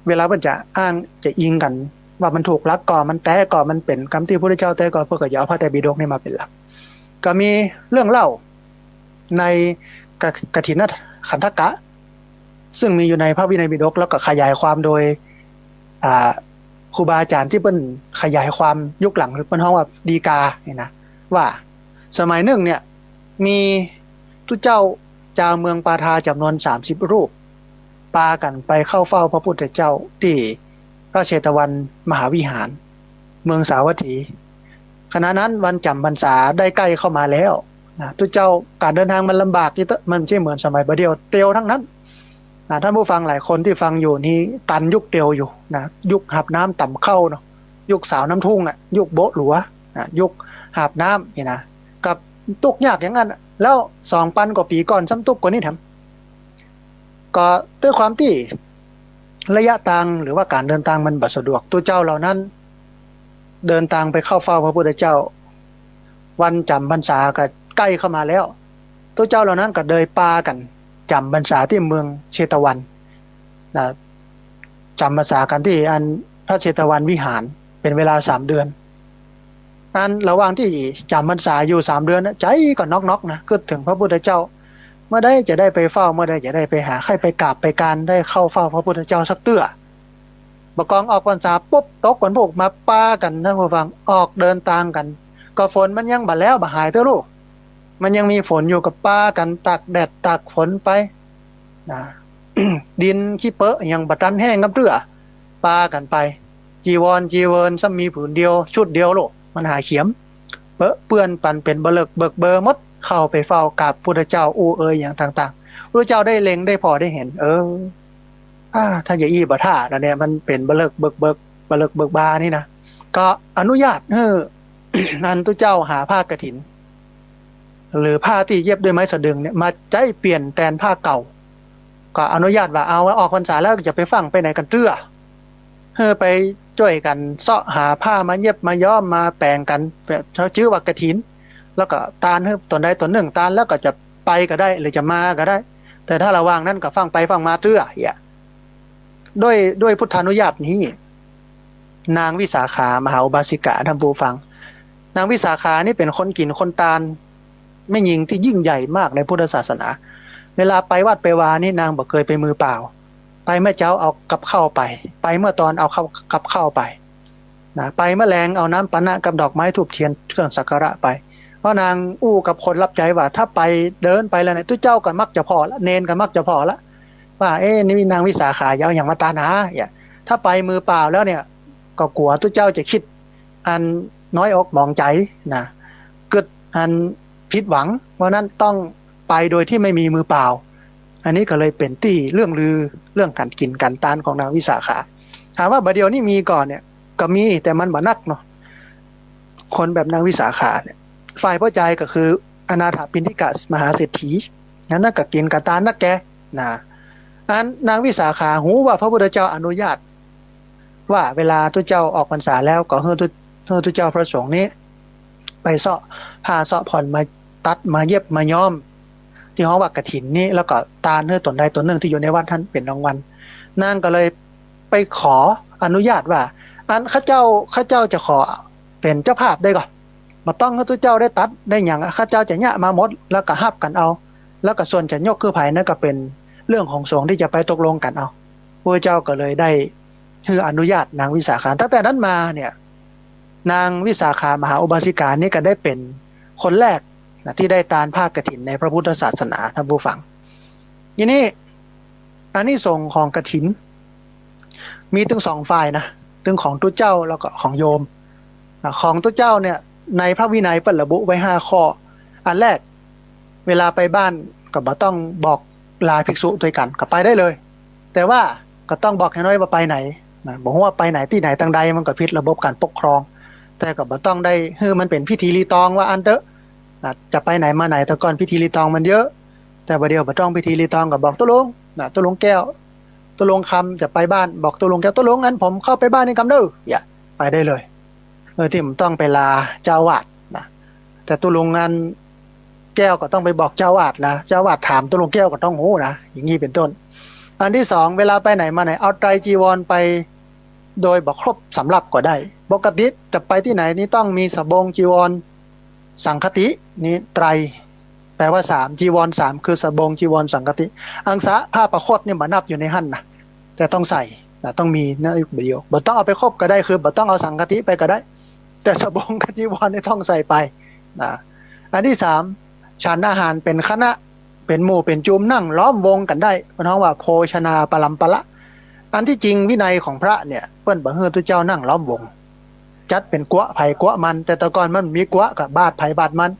เวลาเพิ่นจะอ้างจะอิงกันว่ามันถูกหลักก่อมันแต้ก่อมันเป็นคำที่พระพุทธเจ้าแต้ก่อเพื่อก็จะเอาพระไตรปิฎกนี่มาเป็นหลักก็มีเรื่องเล่าในกฐินขันธกะซึ่งมีอยู่ในพระวินัยปิฎกแล้วก็ขยายความโดยครูบาอาจารย์ที่เพิ่นขยายความยุคหลังหรือเพิ่นฮ้องว่าดีกาเนี่ยนะว่าสมัยหนึ่งเนี่ยมีทุเจ้าชาวเมืองปาทาจำนวน30รูปปากันไปเข้าเฝ้าพระพุทธเจ้าที่พระเชตวันมหาวิหารเมืองสาวัตถีขณะนั้นวันจำพรรษาได้ใกล้เข้ามาแล้วนะทุเจ้าการเดินทางมันลำบากที่มันไม่ใช่เหมือนสมัยบัดเดียวเตียวทั้งนั้นท่านผู้ฟังหลายคนที่ฟังอยู่นี้ตันยุคเตียวอยู่นะยุคหาบน้ำต่ำเข้าเนาะยุคสาวน้ำทุ่งน่ะยุคโบะหลัวยุคหาบน้ำนี่นะกับตุกยากอย่างนั้นแล้ว2,000 กว่าปีก่อนซ้ำตุกกว่านี้ทำก็ด้วยความที่ระยะทางหรือว่าการเดินทางมันบ่สะดวกตัวเจ้าเหล่านั้นเดินทางไปเข้าเฝ้าพระพุทธเจ้าวันจำพรรษาก็ใกล้เข้ามาแล้วตัวเจ้าเหล่านั้นก็เดินปากันจำพรรษาที่เมืองเชตวันจำพรรษากันที่อันพระเชตวันวิหารเป็นเวลา3 เดือนอันระหว่างที่จำพรรษาอยู่3 เดือนใจก็น็อกนะคิดถึงพระพุทธเจ้าเมื่อใดจะได้ไปเฝ้าเมื่อใดจะได้ไปหาใครไปกราบไปการได้เข้าเฝ้าพระพุทธเจ้าสักเตื้อบ่กองออกพรรษาปุ๊บตกฝนพวกมาปากันท่านผู้ฟังออกเดินทางกันก็ฝนมันยังบ่แล้วบ่หายเด้อลูกมันยังมีฝนอยู่กับปากันตากแดดตากฝนไปนะ ดินขี้เปอะยังบ่ทันแห้งกับเตื้อปากันไปจีวรซ้ำมีผืนเดียวชุดเดียวโลกมันหาเขียมเปื้อนปันเป็นเบลิกเบิกเบอร์หมดเข้าไปเฝ้ากราบพุทธเจ้าอู้เอ่ยอย่างต่างๆพระเจ้าได้เล็งได้พอได้เห็นถ้าอย่าอี้บ่ท่าแล้วเนี่ยมันเป็นเบลิกเบิกบานี่นะก็อนุญาตอันตุเจ้าหาผ้ากฐินหรือผ้าที่เย็บด้วยไม้สะดึงเนี่ยมาใจเปลี่ยนแทนผ้าเก่าก็อนุญาตว่าเอาออกพรรษาแล้วจะไปฟังไปไหนกันเตื้อไปช่วยกันเสาะหาผ้ามาเย็บมาย้อมมาแปลงกันชื่อว่ากฐินแล้วก็ตานตนใดตนหนึ่งตานแล้วก็จะไปก็ได้หรือจะมาก็ได้ แต่ถ้าระหว่างนั้นก็ฟังไปฟังมาเตื้อด้วยพุทธานุญาตนี้นางวิสาขามหาอุบาสิกาท่านผู้ฟังนางวิสาขานี่เป็นคนกินคนตาลไม่หญิงที่ยิ่งใหญ่มากในพุทธศาสนาเวลาไปวัดไปวานี่นางบ่เคยไปมือเปล่าไปเมื่อเจ้าเอากับข้าวไปเมื่อตอนเอากับข้าวไปนะไปเมื่อแรงเอาน้ำปานะกับดอกไม้ธูปเทียนเครื่องสักการะไปเพราะนางอู้กับคนรับใจว่าถ้าไปเดินไปแล้วเนี่ยตัวเจ้าก็มักจะพอละเนนก็มักจะพอละว่านี่มีนางวิสาขายาวอย่างมาตาหนาถ้าไปมือเปล่าแล้วเนี่ยก็กลัวตัวเจ้าจะคิดอันน้อยอกมองใจนะเกิดอันผิดหวังเพราะนั้นต้องไปโดยที่ไม่มีมือเปล่าอันนี้ก็เลยเป็นที่เรื่องลือเรื่องการกินการตานของนางวิสาขาถามว่าบัดเดียวนี่มีก่อนเนี่ยก็มีแต่มันบ่นักเนาะคนแบบนางวิสาขาเนี่ยฝ่ายพ่อใจก็คืออนาถปิณฑิกะมหาเศรษฐีนั้นก็กินการตานนักแกนะอันนางวิสาขาหูว่าพระพุทธเจ้าอนุญาตว่าเวลาตัวเจ้าออกพรรษาแล้วก็ให้ตัวเจ้าพระสงฆ์นี้ไปเสาะผ้าเสาะผ่อนมาตัดมาเย็บมาย้อมที่ห้องวัดกฐินนี่แล้วก็ตาลตนใดตนหนึ่งที่อยู่ในวัดท่านเป็นรางวัลนางก็เลยไปขออนุญาตว่า อันข้าเจ้าจะขอเป็นเจ้าภาพได้ก่อนมาต้องให้ตัวเจ้าได้ตัดได้อย่างข้าเจ้าจะเนี่ยมาหมดแล้วก็ฮับกันเอา แล้วก็ส่วนจะยกคือไผ่นั่นก็เป็นเรื่องของสงฆ์ที่จะไปตกลงกันเอาพระเจ้าก็เลยได้คืออนุญาตนางวิสาขาตั้งแต่นั้นมาเนี่ยนางวิสาขามหาอุบาสิกานี่ก็ได้เป็นคนแรกนะที่ได้ตานภาคกฐินในพระพุทธศาสนาท่านผู้ฟังทีนี้อานิสงส์ของกฐินมีถึงสองฝ่ายนะถึงของตุเจ้าแล้วก็ของโยมของตุเจ้าเนี่ยในพระวินัยเปิดระบุไว้5ข้ออันแรกเวลาไปบ้านก็บ่ต้องบอกลาภิกษุด้วยกันก็ไปได้เลยแต่ว่าก็ต้องบอกให้น้อยว่าไปไหนนะบอกว่าไปไหนที่ไหนต่างใดมันก็ผิดระบบการปกครองแต่ก็บ่ต้องได้คือมันเป็นพิธีรีตองว่าอันเถอะนะจะไปไหนมาไหนแต่ก่อนพิธีรีตองมันเยอะแต่บัดเดียวบ่ต้องพิธีรีตองก็บอกตกลงนะตกลงแก้วตกลงคำจะไปบ้านบอกตกลงแก้วตกลงงั้นผมเข้าไปบ้านนี่คำเด้ออย่าไปได้เลยที่ผมต้องไปลาเจ้าวาดนะแต่ตกลงงานแก้วก็ต้องไปบอกเจ้าวาดนะเจ้าวาดถามตกลงแก้วก็ต้องโหนะอย่างนี้เป็นต้นอันที่สองเวลาไปไหนมาไหนเอาไตรจีวรไปโดยบอกครบสำรับก็ได้ปกติจะไปที่ไหนนี่ต้องมีสบงจีวรสังคตินี่ไตรแปลว่า3จีวร3คือสบงจีวรสังคติอังสะผ้าประคตเนี่ยมานับอยู่ในหั่นนะแต่ต้องใส่นะต้องมีนะเดียวบ่ต้องเอาไปครบก็ได้คือบ่ต้องเอาสังคติไปก็ได้แต่สบงกับจีวรนี่ต้องใส่ไปนะอันที่3ฉันอาหารเป็นคณะเป็นหมู่เป็นจุมนั่งล้อมวงกันได้เพราะน้องว่าโภชนาปลัมปะละอันที่จริงวินัยของพระเนี่ยเปิ้นบ่ให้ตัวเจ้านั่งล้อมวงจัดเป็นกัวไผกัวมันแต่ตะก่อนมันมีกัวกับบาดไผบาดมัน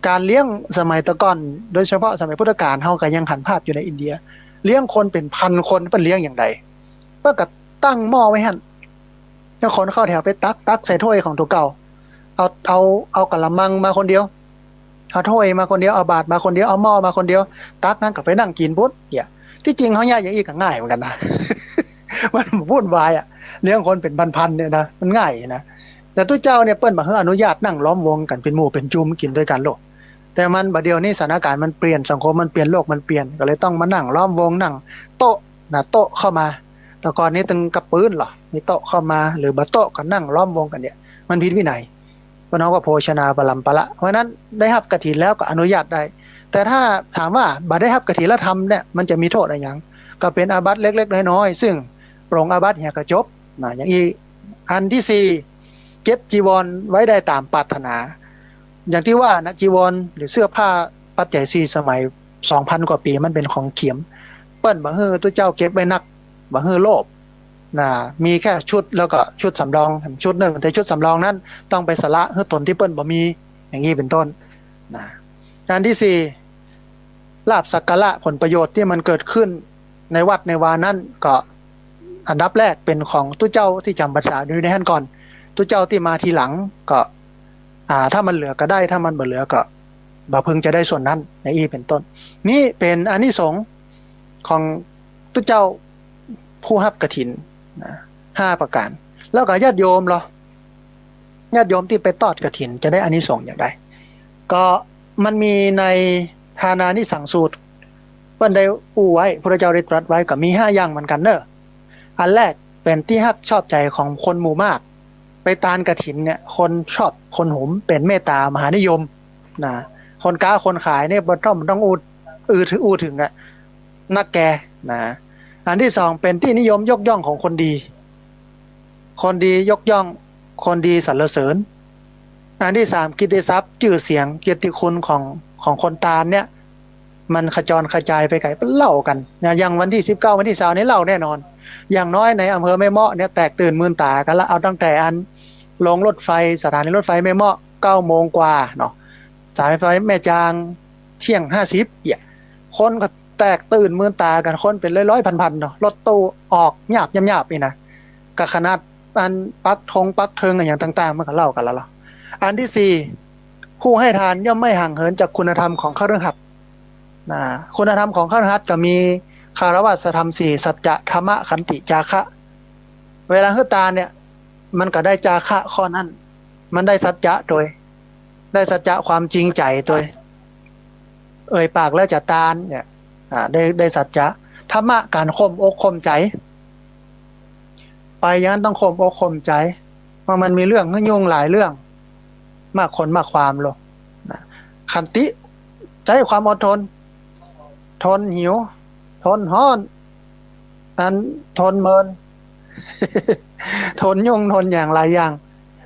การเลี้ยงสมัยตะก่อนโดยเฉพาะสมัยพุทธกาลเฮาก็ยังหันภาพอยู่ในอินเดียเลี้ยงคนเป็นพันคนเปิ้นเลี้ยงอย่างใดเปิ้นก็ตั้งหม้อไว้หั่นแล้วคนเข้าแถวไปตักใส่ถ้วยของตัวเก่าเอากะละมังมาคนเดียวเอาถ้วยมาคนเดียวเอาบาตรมาคนเดียวเอาหม้อมาคนเดียวตักนั้นก็ไปนั่งกินพุทธเนี่ยที่จริงเขาอย่างอีกก็ง่ายเหมือนกันนะ มันวุ่นวายอ่ะเลี้ยงคนเป็นพันๆเนี่ยนะมันง่ายนะแต่ตัวเจ้าเนี่ยเปิ้นบ่ให้อนุญาตนั่งล้อมวงกันเป็นหมู่เป็นจุมกินด้วยกันโลกแต่มันบัดเดียวนี้สถานการณ์มันเปลี่ยนสังคมมันเปลี่ยนโลกมันเปลี่ยนก็เลยต้องมานั่งล้อมวงนั่งโต๊ะนะโต๊ะเข้ามาแต่ก่อนนี้ตึงกับปืนเหรอมีโต๊ะเข้ามาหรือบ่โต๊ะก็นั่งล้อมวงกันเนี่ยมันผิดวินัยเพราะน้องว่าโภชนาปลัมปะละเพราะนั้นได้รับกฐินแล้วก็อนุญาตได้แต่ถ้าถามว่าบ่ได้รับกฐินแล้วทำเนี่ยมันจะมีโทษอะไรอย่างก็เป็นอาบัติเล็กๆน้อยๆซึ่งปรงอาบัติเหี่ยก็จบนะอย่างอีกอันที่4เก็บจีวรไว้ได้ตามปรารถนาอย่างที่ว่านะจีวรหรือเสื้อผ้าปัจจัย4สมัย 2,000 กว่าปีมันเป็นของเขียมเปิ้นบ่ฮือตัวเจ้าเก็บไว้นักบ่ฮือโลภนะมีแค่ชุดแล้วก็ชุดสำรองชุดหนึ่งแต่ชุดสำรองนั้นต้องไปสละให้ตนที่เปิ้นบ่มีอย่างนี้เป็นต้นนะอันที่4ลาภสักการะผลประโยชน์ที่มันเกิดขึ้นในวัดในวานั้นก็อันดับแรกเป็นของตู้เจ้าที่จำพรรษาอยู่ในหั่นก่อนตู้เจ้าที่มาทีหลังก็ถ้ามันเหลือก็ได้ถ้ามันบ่เหลือก็บ่พึงจะได้ส่วนนั้นในอีเป็นต้นนี่เป็นอานิสงส์ของตู้เจ้าผู้รับกฐินนะ5ประการแล้วก็ญาติโยมเหรอญาติโยมที่ไปทอดกฐินจะได้อานิสงส์อย่างไรก็มันมีในทานานิสังสูตรเพิ่นได้อู้ไว้พระเจ้าได้ตรัสไว้ก็มี5อย่างเหมือนกันเด้ออันแรกเป็นที่ฮักชอบใจของคนหมู่มากไปตานกฐินเนี่ยคนชอบคนหุมเป็นเมตตามหานิยมนะคนค้าคนขายเนี่ยบ่ต้องอู้ถึงน่ะนักแกนะอันที่2เป็นที่นิยมยกย่องของคนดีคนดียกย่องคนดีสรรเสริญอันที่3กิตติศัพท์ชื่อเสียงเกียรติคุณของคนตาลเนี่ยมันขจรกระจายไปไกลเล่ากันนะอย่างวันที่19วันที่20นี้เล่าแน่นอนอย่างน้อยในอำเภอแม่เมาะเนี่ยแตกตื่นมื่นตากันละเอาตั้งแต่อันลงรถไฟสถานีรถไฟแม่เมาะ 9 โมงกว่าเนาะสถานีรถไฟแม่จางเที่ยง50เนี่ยคนก็แตกตื่นมื่นตากันคนเป็นร้อยๆพันๆเนาะรถตู้ออกหยาบนี่นะก็ขนาดอันปักเทิงอย่างต่างๆมันก็เล่ากันแล้วอันที่4ผู้ให้ทานย่อมไม่ห่างเหินจากคุณธรรมของคฤหัสถ์นะคุณธรรมของคฤหัสถ์ก็มีคารวะธรรม4สัจจะธรรมะขันติจาคะเวลาให้ทานเนี่ยมันก็ได้จาคะข้อนั้นมันได้สัจจะโดยได้สัจจะความจริงใจโดยเอ่ยปากแล้วจะทานเนี่ยได้สัจจะธรรมะการข่มอกข่มใจ ไปอย่างนั้นต้องข่มอกข่มใจว่ามันมีเรื่องให้ยุ่งหลายเรื่องมากคนมากความหรอกนะขันติใจความอดทนทนหิวทนห้อนอันทนเมิน ทนยุ่งทนอย่างหลายอย่าง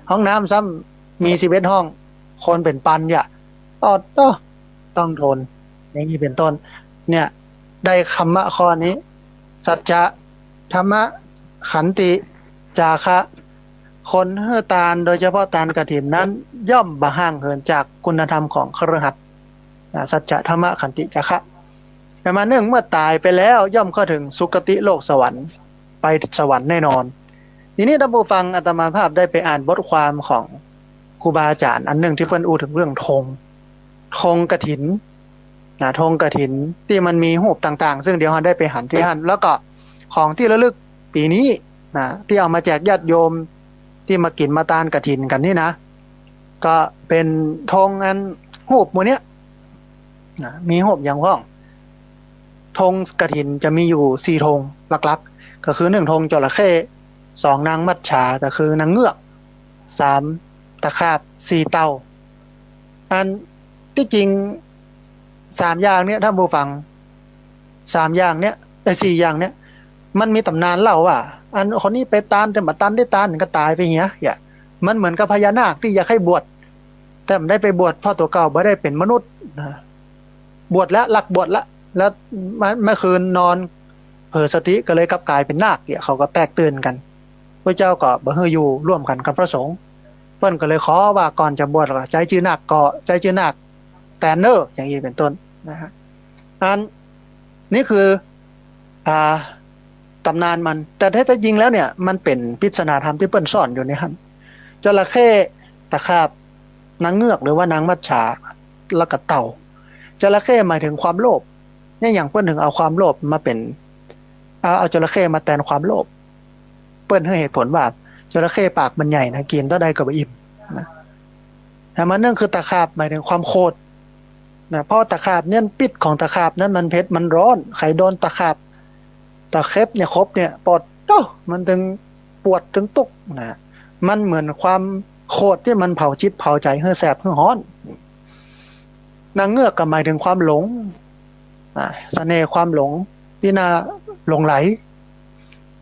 ห้องน้ำซ้ำมี11ห้องคนเป็นปันอย่าอดต้องทนอย่างนี้เป็นต้นเนี่ยได้คำมะข้อนี้สัจจะธรรมะขันติจาคะคนเฮือตาลโดยเฉพาะตาลกฐินนั้นย่อมบ่ห่างเหินจากคุณธรรมของคฤหัสถ์สัจจะธรรมะขันติจาคะแต่มาเนื่องเมื่อตายไปแล้วย่อมเข้าถึงสุคติโลกสวรรค์ไปสวรรค์แน่นอนทีนี้ท่านผู้ฟังอาตมาภาพได้ไปอ่านบทความของครูบาอาจารย์อันหนึ่งที่เพิ่นอู้ถึงเรื่องธงกฐินธงกฐินที่มันมีรูปต่างๆซึ่งเดี๋ยวเราได้ไปหันที่หันแล้วก็ของที่ระลึกปีนี้ที่เอามาแจกญาติโยมที่มากินมาตานกฐินกันนี่นะก็เป็นธงอันรูปหมู่เนี้ยมีรูปอย่างพ้องธงกฐินจะมีอยู่4ธงหลักๆก็คือ1ธงจระเข้2นางมัจฉาก็คือนางเงือก3ตะขาบ4เต่าอันที่จริง3อย่างเนี้ยท่านผู้ฟัง3อย่างเนี้ย4อย่างเนี้ยมันมีตำนานเล่าว่าอันคนนี้ไปตานแต่มาตานได้ตานก็ตายไปเหี้ยอย่ามันเหมือนกับพญานาคที่อยากให้บวชแต่ไม่ได้ไปบวชเพราะตัวเก่าบ่ได้เป็นมนุษย์บวชแล้วหลักบวชแล้วเมื่อคืนนอนเผลอสติก็เลยกลับกลายเป็นนาคเนี่ยเขาก็แตกตื่นกันพระเจ้าก็บ่ให้อยู่ร่วมกันกับพระสงฆ์เพิ่นก็เลยขอว่าก่อนจะบวชก็ใจชื่อนาคก็ใจชื่อนาคแต่เนออย่างนี้เป็นต้นนะฮะอันนี่คือตำนานมันแต่แท้จริงแล้วเนี่ยมันเป็นปริศนาธรรมที่เปิ้นสอนอยู่ในหั่นจระเข้ตะขาบนางเงือกหรือว่านางมัจฉาแล้วก็เต่าจระเข้หมายถึงความโลภเนี่ยอย่างเปิ้นถึงเอาความโลภมาเป็นเอาจระเข้มาแทนความโลภเปิ้นให้เหตุผลว่าจระเข้ปากมันใหญ่นะกินเท่าใดก็บ่อิ่มนะแต่มันนั่นคือตะขาบหมายถึงความโคตรนะเพราะตะขาบเนี่ยพิษของตะขาบนั้นมันเผ็ดมันร้อนใครโดนตะขาบตะเข็บเนี่ยครบเนี่ยปวดมันถึงปวดถึงตุกนะมันเหมือนความโคตรที่มันเผาจิตเผาใจให้แสบให้ร้อนนางเงือกก็หมายถึงความหลงเสน่ห์ความหลงที่น่าหลงไหล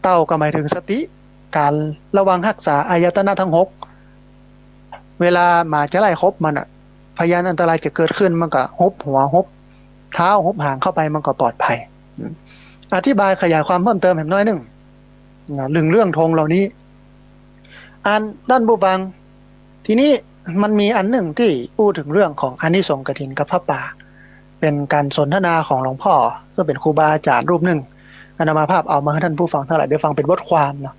เต้าก็หมายถึงสติการระวังรักษาอายตนะทั้ง6เวลาหมาจะไล่คบมันพยานอันตรายจะเกิดขึ้นมันก็ฮบหัวฮบเท้าฮบหางเข้าไปมันก็ปลอดภัยอธิบายขยายความเพิ่มเติมให้น้อยนึงเรื่องธงเหล่านี้อันด้านผู้ฟังทีนี้มันมีอันหนึ่งที่พูดถึงเรื่องของอานิสงส์กฐินกับพระป่าเป็นการสนทนาของหลวงพ่อซึ่งเป็นครูบาอาจารย์รูปหนึ่งอาตมาภาพเอามาให้ท่านผู้ฟังทั้งหลายได้ฟังเป็นบทความเนาะ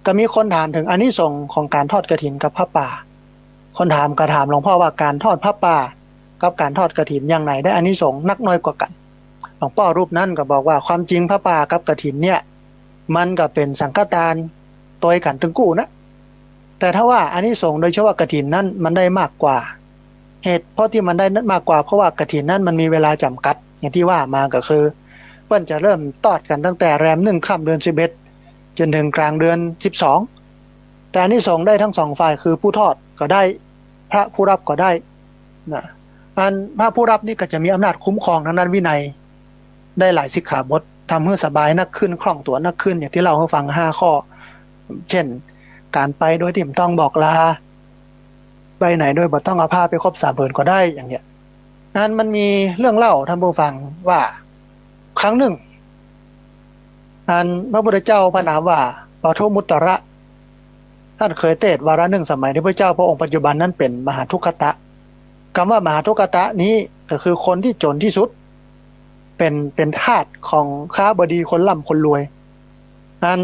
ก็มีคนถามถึงอานิสงส์ของการทอดกฐินกับพระป่าคนถามก็ถามหลวงพ่อว่าการทอดพระป่ากับการทอดกฐินอย่างไหนได้อานิสงส์นักน้อยกว่ากันหลวงพ่อรูปนั้นก็บอกว่าความจริงพระป่ากับกฐินเนี่ยมันก็เป็นสังฆทานตัวกันถึงกู้นะแต่ถ้าว่าอานิสงส์โดยเฉพาะกฐินนั้นมันได้มากกว่าเหตุเพราะที่มันได้มากกว่าเพราะว่ากฐินนั้นมันมีเวลาจำกัดอย่างที่ว่ามาก็คือเพิ่นจะเริ่มทอดกันตั้งแต่แรม1ค่ำเดือน11จนถึงกลางเดือน12แต่อานิสงส์ได้ทั้งสองฝ่ายคือผู้ทอดก็ได้พระผู้รับก็ได้นะอันพระผู้รับนี่ก็จะมีอำนาจคุ้มครองทางด้านวินัยได้หลายสิกขาบททำให้สบายนักขึ้นคล่องตัวนักขึ้นอย่างที่เราให้ฟัง5ข้อเช่นการไปโดยที่ไม่ต้องบอกลาไปไหนโดยบ่ต้องเอาผ้าไปครบ3 ผืนก็ได้อย่างเงี้ยนั้นมันมีเรื่องเล่าท่านผู้ฟังว่าครั้งหนึ่งอันพระพุทธเจ้าพระนามว่าปฐมุตตระท่านเคยเทศน์วาระหนึ่งสมัยที่พระเจ้าพระองค์ปัจจุบันนั้นเป็นมหาทุกขตะคำว่ามหาทุกขตะนี้ก็คือคนที่จนที่สุดเป็นทาสของค้าบดีคนร่ำคนรวยอัน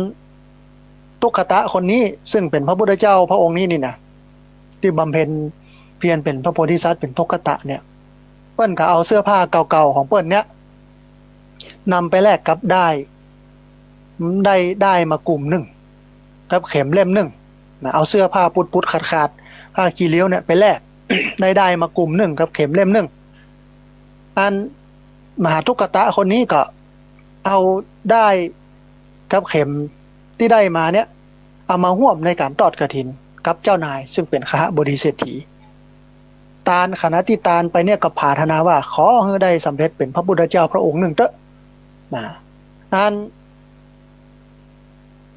ทุกขตะคนนี้ซึ่งเป็นพระพุทธเจ้าพระองค์นี้นี่นะที่บำเพ็ญเพียรเป็นพระโพธิสัตว์เป็นทุกขตะเนี่ยเปิ้นก็เอาเสื้อผ้าเก่าๆของเปิ้นเนี้ยนำไปแลกกับได้มากลุ่มหนึ่งกับเข็มเล่มหนึ่งนะเอาเสื้อผ้าปุดๆขาดๆผ้าขี้ริ้วเนี่ยไปแลก ได้มากลุ่มหนึ่งกับเข็มเล่มหนึ่งอันมหาทุกขตะคนนี้ก็เอาได้กับเข็มที่ได้มาเนี่ย เอามาร่วมในการทอดกฐินกับเจ้านายซึ่งเป็นคหบดีเศรษฐีตาลขณะที่ตาลไปเนี่ยก็ปรารถนาว่าขอให้ได้สำเร็จเป็นพระพุทธเจ้าพระองค์หนึ่งเถอะนะ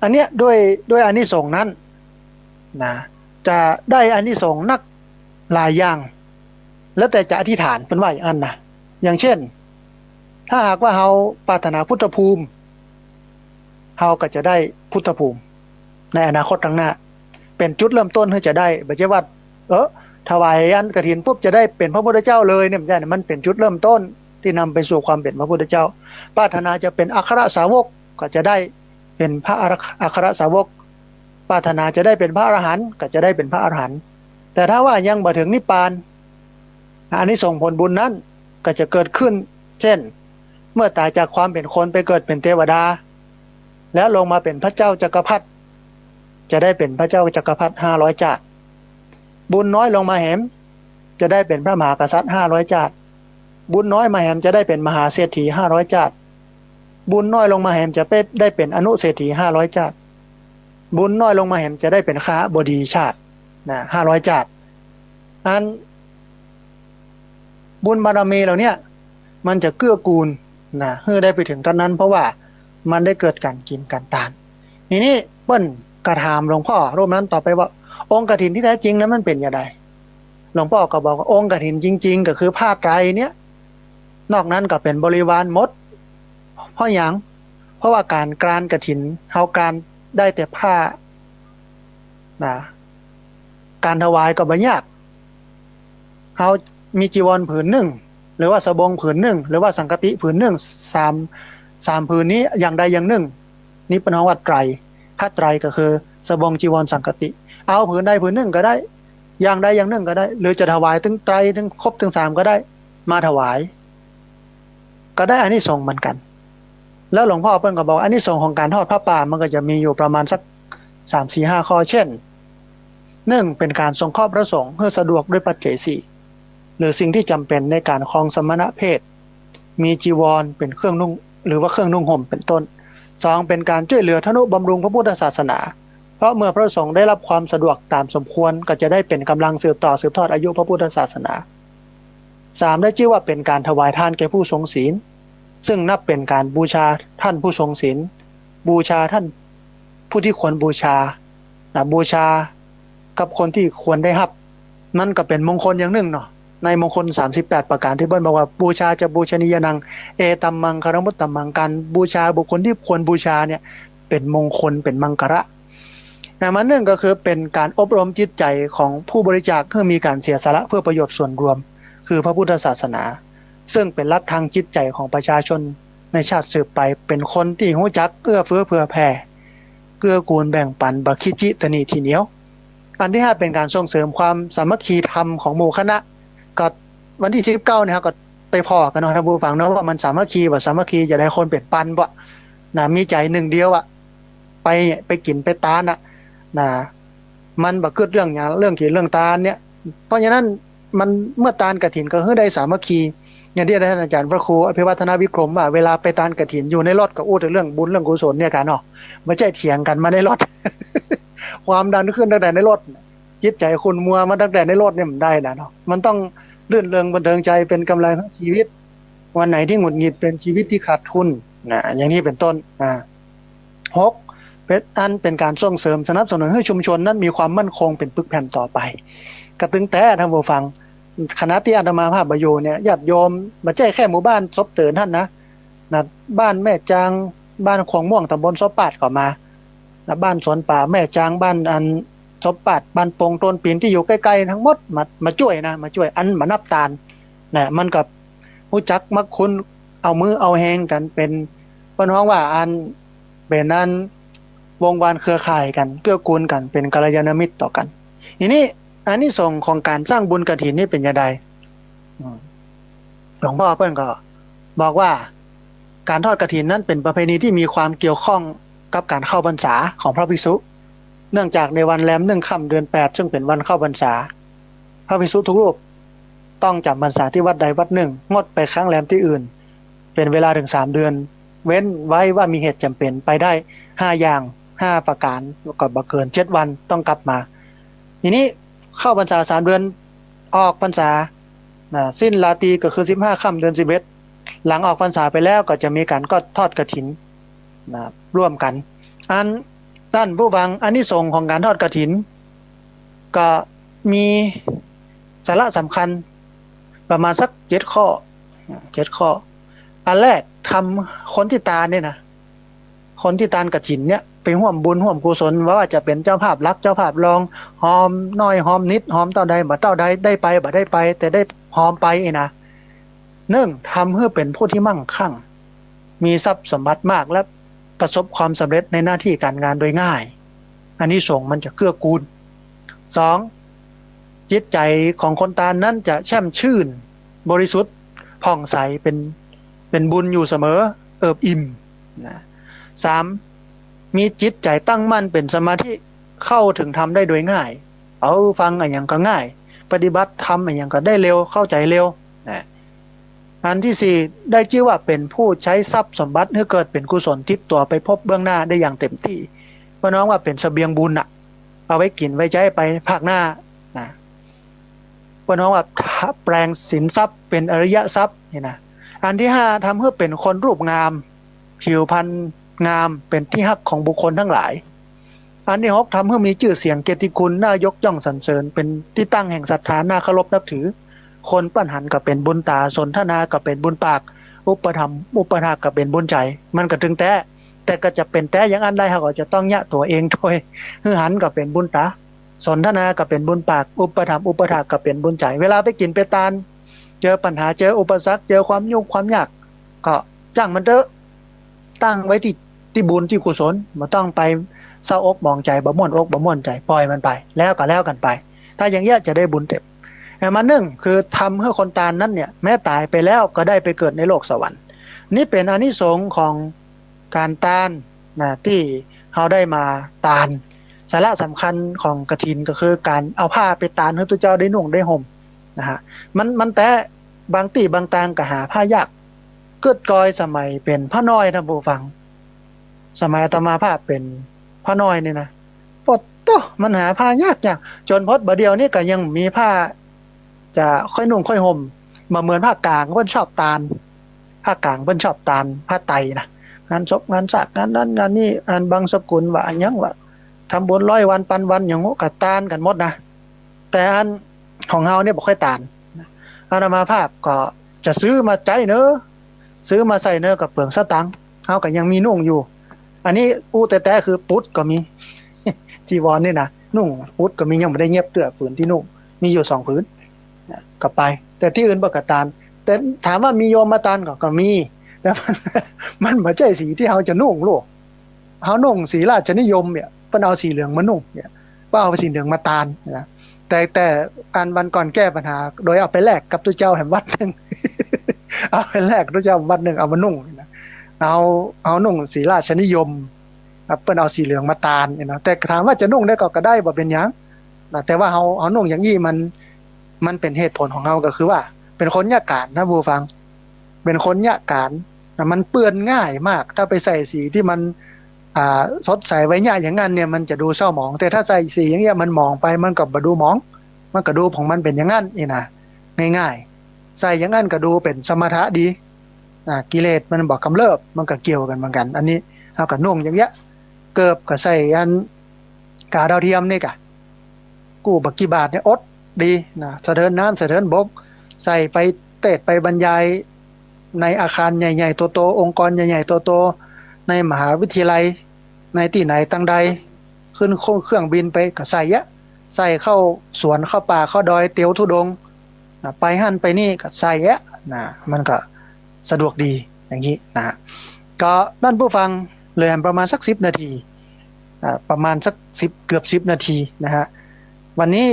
อันเนี้ยด้วยอานิสงส์นั้นนะจะได้อานิสงส์นักหลายอย่างแล้วแต่จะอธิษฐานเป็นว่าอย่างนั้นนะอย่างเช่นถ้าหากว่าเราปรารถนาพุทธภูมิเราก็จะได้พุทธภูมิในอนาคตข้างหน้าเป็นจุดเริ่มต้นที่จะได้บ่ใช่ว่าถวายอันกฐินปุ๊บจะได้เป็นพระพุทธเจ้าเลยเนี่ยมันเป็นจุดเริ่มต้นที่นำไปสู่ความเป็นพระพุทธเจ้าปรารถนาจะเป็นอัครสาวกก็จะได้เป็นพระอัครสาวกปรารถนาจะได้เป็นพระอรหันต์ก็จะได้เป็นพระอรหันต์แต่ถ้าว่ายังบ่ถึงนิพพานอานิสงส์ผลบุญนั้นก็จะเกิดขึ้นเช่นเมื่อตายจากความเป็นคนไปเกิดเป็นเทวดาแล้วลงมาเป็นพระเจ้าจักรพรรดิจะได้เป็นพระเจ้าจักรพรรดิ500 ชาติบุญน้อยลงมาแหมจะได้เป็นพระมหากษัตริย์500 ชาติบุญน้อยมาแหมจะได้เป็นมหาเศรษฐี500 ชาติบุญน้อยลงมาแหมจะได้เป็นอนุเศรษฐี500 ชาติบุญน้อยลงมาแหมจะได้เป็นคหบดีชาตินะ500 ชาติอันบุญบารมีเหล่านี้มันจะเกื้อกูลนะให้ได้ไปถึงตอนนั้นเพราะว่ามันได้เกิดการกินการทานทีนี้เปิ้นกระถามหลวงพ่อรูปนั้นต่อไปว่าองค์กฐินที่แท้จริงนั้นมันเป็นอย่างไรหลวงพ่อก็บอกว่าองค์กฐินจริงๆก็คือผ้าไตรเนี่ยนอกนั้นก็เป็นบริวารหมดเพราะอย่างเพราะว่าการกรานกฐินเฮาการได้แต่ผ้านะการถวายก็บ่ยากเฮามีจีวรผืนหนึ่งหรือว่าสบงผืนหนึ่งหรือว่าสังฆติผืนหนึ่งสามผืนนี้อย่างใดอย่างหนึ่งนี่เป็นคำว่าไตรผ้าไตรก็คือสบงจีวรสังฆติเอาผืนใดผืนหนึ่งก็ได้อย่างใดอย่างหนึ่งก็ได้หรือจะถวายถึงไตรถึงครบถึง3ก็ได้มาถวายก็ได้อานิสงส์เหมือนกันแล้วหลวงพ่อเพิ่นก็บอกอานิสงส์ของการทอดผ้าป่ามันก็จะมีอยู่ประมาณสัก3 4 5 ข้อเช่น1เป็นการสงเคราะห์พระสงฆ์เพื่อสะดวกด้วยปัจจัย4หรือสิ่งที่จำเป็นในการครองสมณเพศมีจีวรเป็นเครื่องนุ่งหรือว่าเครื่องนุ่งห่มเป็นต้น2เป็นการช่วยเหลือทนุบำรุงพระพุทธศาสนาเพราะเมื่อพระสงฆ์ได้รับความสะดวกตามสมควรก็จะได้เป็นกำลังสืบทอดอายุพระพุทธศาสนา3ได้ชื่อว่าเป็นการถวายทานแก่ผู้ทรงศีลซึ่งนับเป็นการบูชาท่านผู้ทรงศีลบูชาท่านผู้ที่ควรบูชาบูชากับคนที่ควรได้รับมันก็เป็นมงคลอย่างหนึ่งเนาะในมงคล38ประการที่เบิ้ลบอกว่าบูชาจะบูชนียนังเอตัมมังคารมุตตัมมังการบูชาบุคคลที่ควรบูชาเนี่ยเป็นมงคลเป็นมังคระมันหนึ่งก็คือเป็นการอบรมจิตใจของผู้บริจาคเพื่อมีการเสียสละเพื่อประโยชน์ส่วนรวมคือพระพุทธศาสนาซึ่งเป็นหลักทางจิตใจของประชาชนในชาติสืบไปเป็นคนที่รู้จักเอื้อเฟื้อเผื่อแผ่เกื้อกูลแบ่งปันบ่คิดจิตนีทีเหนียวอันที่5เป็นการส่งเสริมความสามัคคีธรรมของหมู่คณะก็วันที่19เนี่ยครับก็ไปพอกันเนาะท่านผู้ฟังเนาะว่ามันสามัคคีบ่สามัคคีจะได้คนเป็นปันบ่นะมีใจหนึ่งเดียวไปกินไปตานนะมันบ่เกิดเรื่องหยังเรื่องกินเรื่องตานเนี่ยเพราะฉะนั้นมันเมื่อตานกฐินก็คือได้สามัคคีอย่างที่ท่านอาจารย์พระครูอภิวัฒนวิกรมว่าเวลาไปตานกฐินอยู่ในรถก็อู้ถึงเรื่องบุญเรื่องกุศลเนี่ยกันเนาะไม่ใช่เถียงกันมาในรถ ความดันขึ้นตั้งแต่ในรถจิตใจคุณมัวมาตั้งแต่ในรถเนี่ยมันได้นะเนาะมันต้องรื่นเริงบันเทิงใจเป็นกำไรของชีวิตวันไหนที่หงุดหงิดเป็นชีวิตที่ขาดทุนนะอย่างนี้เป็นต้น6เป็นการส่งเสริมสนับสนุนให้ชุมชนนั้นมีความมั่นคงเป็นปึกแผ่นต่อไปกระตึงแต่ท่านผู้ฟังคณะที่อาตมาภาพบอยู่เนี่ยญาติโยมบ่ใช่แค่หมู่บ้านซบเตือนท่านนะบ้านแม่จางบ้านขวงม่วงตำบลซบปาดก็มาบ้านสวนป่าแม่จางบ้านอันซบปาดบ้านปงต้นปีนที่อยู่ใกล้ๆทั้งหมดมาช่วยนะมาช่วยอันมานับตาลนะมันกับรู้จักมักคุ้นเอามือเอาแหงกันเป็นเพิ่นฮ้องว่าอันเป็นนั้นวงวานเครือข่ายกันเกื้อกูลกันเป็นกัลยาณมิตรต่อกันทีนี้อานิสงส์ของการสร้างบุญกฐินนี่เป็นอย่างไรหลวงพ่อเพิ่นก็บอกว่าการทอดกฐินนั้นเป็นประเพณีที่มีความเกี่ยวข้องกับการเข้าพรรษาของพระภิกษุเนื่องจากในวันแรม1 ค่ำเดือน8ซึ่งเป็นวันเข้าพรรษาพระภิกษุทุกรูปต้องจำพรรษาที่วัดใดวัดหนึ่งงดไปค้างแรมที่อื่นเป็นเวลาถึง3 เดือนเว้นไว้ว่ามีเหตุจำเป็นไปได้5 อย่าง 5ประการก็บ่เกิน7วันต้องกลับมาทีนี้เข้าพรรษา3เดือนออกพรรษาสิ้นราตรีก็คือ15ค่ำเดือน11หลังออกพรรษาไปแล้วก็จะมีการก็ทอดกฐินร่วมกันอันท่านผู้ฟังอานิสงส์ของการทอดกฐินก็มีสาระสำคัญประมาณสัก7ข้ออันแรกทำคนที่ตาเนี่ยนะคนที่ตานกฐินเนี่ยไปร่วมบุญร่วมกุศลว่าจะเป็นเจ้าภาพรักเจ้าภาพรองหอมน้อยหอมนิดหอมเท่าใดบ่เท่าใดได้ไปบ่ได้ไปแต่ได้หอมไปนะทำให้เป็นผู้ที่มั่งคั่งมีทรัพย์สมบัติมากและประสบความสำเร็จในหน้าที่การงานโดยง่ายอันนี้ส่งมันจะเกื้อกูล2จิตใจของคนตาลนั้นจะแช่มชื่นบริสุทธิ์ผ่องใสเป็นบุญอยู่เสมอเอิบอิ่มนะ3มีจิตใจตั้งมั่นเป็นสมาธิเข้าถึงธรรมได้โดยง่ายเอาฟังอย่างก็ง่ายปฏิบัติธรรมอย่างก็ได้เร็วเข้าใจเร็วนะอันที่4ได้ชื่อว่าเป็นผู้ใช้ทรัพย์สมบัติให้เกิดเป็นกุศลติดตัวไปพบเบื้องหน้าได้อย่างเต็มที่เพราะน้องว่าเป็นเสบียงบุญอะเอาไว้กินไว้ใช้ไปภาคหน้านะเพราะน้องว่าแปลงสินทรัพย์เป็นอริยทรัพย์นี่นะอันที่5ทำให้เป็นคนรูปงามผิวพรรณงามเป็นที่ฮักของบุคคลทั้งหลายอันที่6ทำให้มีชื่อเสียงเกียรติคุณน่ายกย่องสรรเสริญเป็นที่ตั้งแห่งศรัทธาน่าเคารพนับถือคนปั้นหันก็เป็นบุญตาสนทนาก็เป็นบุญปากอุปธรรมอุปถากก็เป็นบุญใจมันก็ถึงแต่ก็จะเป็นอย่างอันใดเขาก็จะต้องยะตัวเองโดยหันก็เป็นบุญตาสนทนาก็เป็นบุญปากอุปธรรมอุปถากก็เป็นบุญใจเวลาไปกินไปตานเจอปัญหาเจออุปสรรคเจอความยุ่งความยากก็จ้างมันเถอะตั้งไว้ที่บุญที่กุศลบ่ต้องไปเศร้าอกมองใจบ่ม่วนอกบ่ม่วนใจปล่อยมันไปแล้วก็แล้วกันไปถ้าอย่างเงี้ยจะได้บุญเต็มมาคือทำให้คนตาลนั้นเนี่ยแม้ตายไปแล้วก็ได้ไปเกิดในโลกสวรรค์นี่เป็นอานิสงส์ของการตาลที่เขาได้มาตาลสาระสำคัญของกฐินก็คือการเอาผ้าไปตาลให้ตัวเจ้าได้นุ่งได้ห่มนะฮะมันแต่บางตีบางตางก็หาผ้ายากเกิดกอยสมัยเป็นพระน้อยนะผู้ฟังสมัยอาตมาภาพเป็นพระน้อยนี่นะปดโตมันหาผ้ายากจนพดบ่เดียวนี่ก็ยังมีผ้าจะค่อยนุ่งค่อยห่มมาเหมือนผ้ากลางเพิ่นชอบตาลผ้ากลางเพิ่นชอบตาลผ้าไตนะงานศพงานสักงานนั้นงานนี้อันบางสกุลว่าอันยังว่าทำบุญ100 วันปันวันอย่างโง่กับตาลกันหมดนะแต่อันของเฮาเนี่ยบ่ค่อยตาลอาตมาภาพก็จะซื้อมาใจเนอะซื้อมาใส่เนอะกับเปลืองสตังค์เฮาก็ยังมีนุ่งอยู่อันนี้อู้แต่คือปุ๊ดก็มี จีวรนี่นะนุ่งปุ๊ดก็มียังไม่ได้เงียบเตื้อผืนที่นุ่งมีอยู่2ผืนก็ไปแต่ที่อื่นบ่กะตานแต่ถามว่ามีโยมมาตานก็มีแต่มันบ่ใช่สีที่เฮาจะนุ่งโลกเฮานุ่งสีราชนิยมเนี่ยเพิ่นเอาสีเหลืองมานุ่งเนี่ยบ่เอาสีเหลืองมาตานนะแต่อันวันก่อนแก้ปัญหาโดยเอาไปแลกกับตัวเจ้าแห่งวัดนึง เอาไปแลกตัวเจ้าวัดนึงเอามานุ่งนะเอานุ่งสีราชนิยมเพิ่นเอาสีเหลืองมาตานนะแต่ถามว่าจะนุ่งได้ก็ได้บ่เป็นหยังแต่ว่าเฮานุ่งอย่างนี้มันเป็นเหตุผลของเฮาก็คือว่าเป็นคนยะการนะผู้ฟังเป็นคนยะการมันเปื้อนง่ายมากถ้าไปใส่สีที่มันสดใสไว้ยะอย่างนั้นเนี่ยมันจะดูเศร้าหมองแต่ถ้าใส่สีอย่างเงี้ยมันหมองไปมันก็บ่ดูหมองมันก็ดูของมันเป็นอย่างนั้นนี่นะง่ายๆใส่อย่างนั้นก็ดูเป็นสมถะดีกิเลสมันบ่กำเริบมันก็เกี่ยวกันเหมือนกันอันนี้เฮาก็นุ่งอย่างเงี้ยเกิบก็ใส่อันกาดาวเทียมนี่ก็กู้บักกี่บาทเนี่ยอดดีนะสะเทินน้ำสะเทินบกใส่ไปเทศไปบรรยายในอาคารใหญ่ๆโตๆองค์กรใหญ่ๆโตๆในมหาวิทยาลัยในที่ไหนตั้งใดขึ้นเครื่องบินไปก็ใส่เข้าสวนเข้าป่าเข้าดอยเตียวทุดงไปหั่นไปนี่ก็ใส่นะมันก็สะดวกดีอย่างนี้นะก็ท่านผู้ฟังเหลือประมาณสัก10 นาทีประมาณสัก10เกือบ10 นาทีนะฮะวันนี้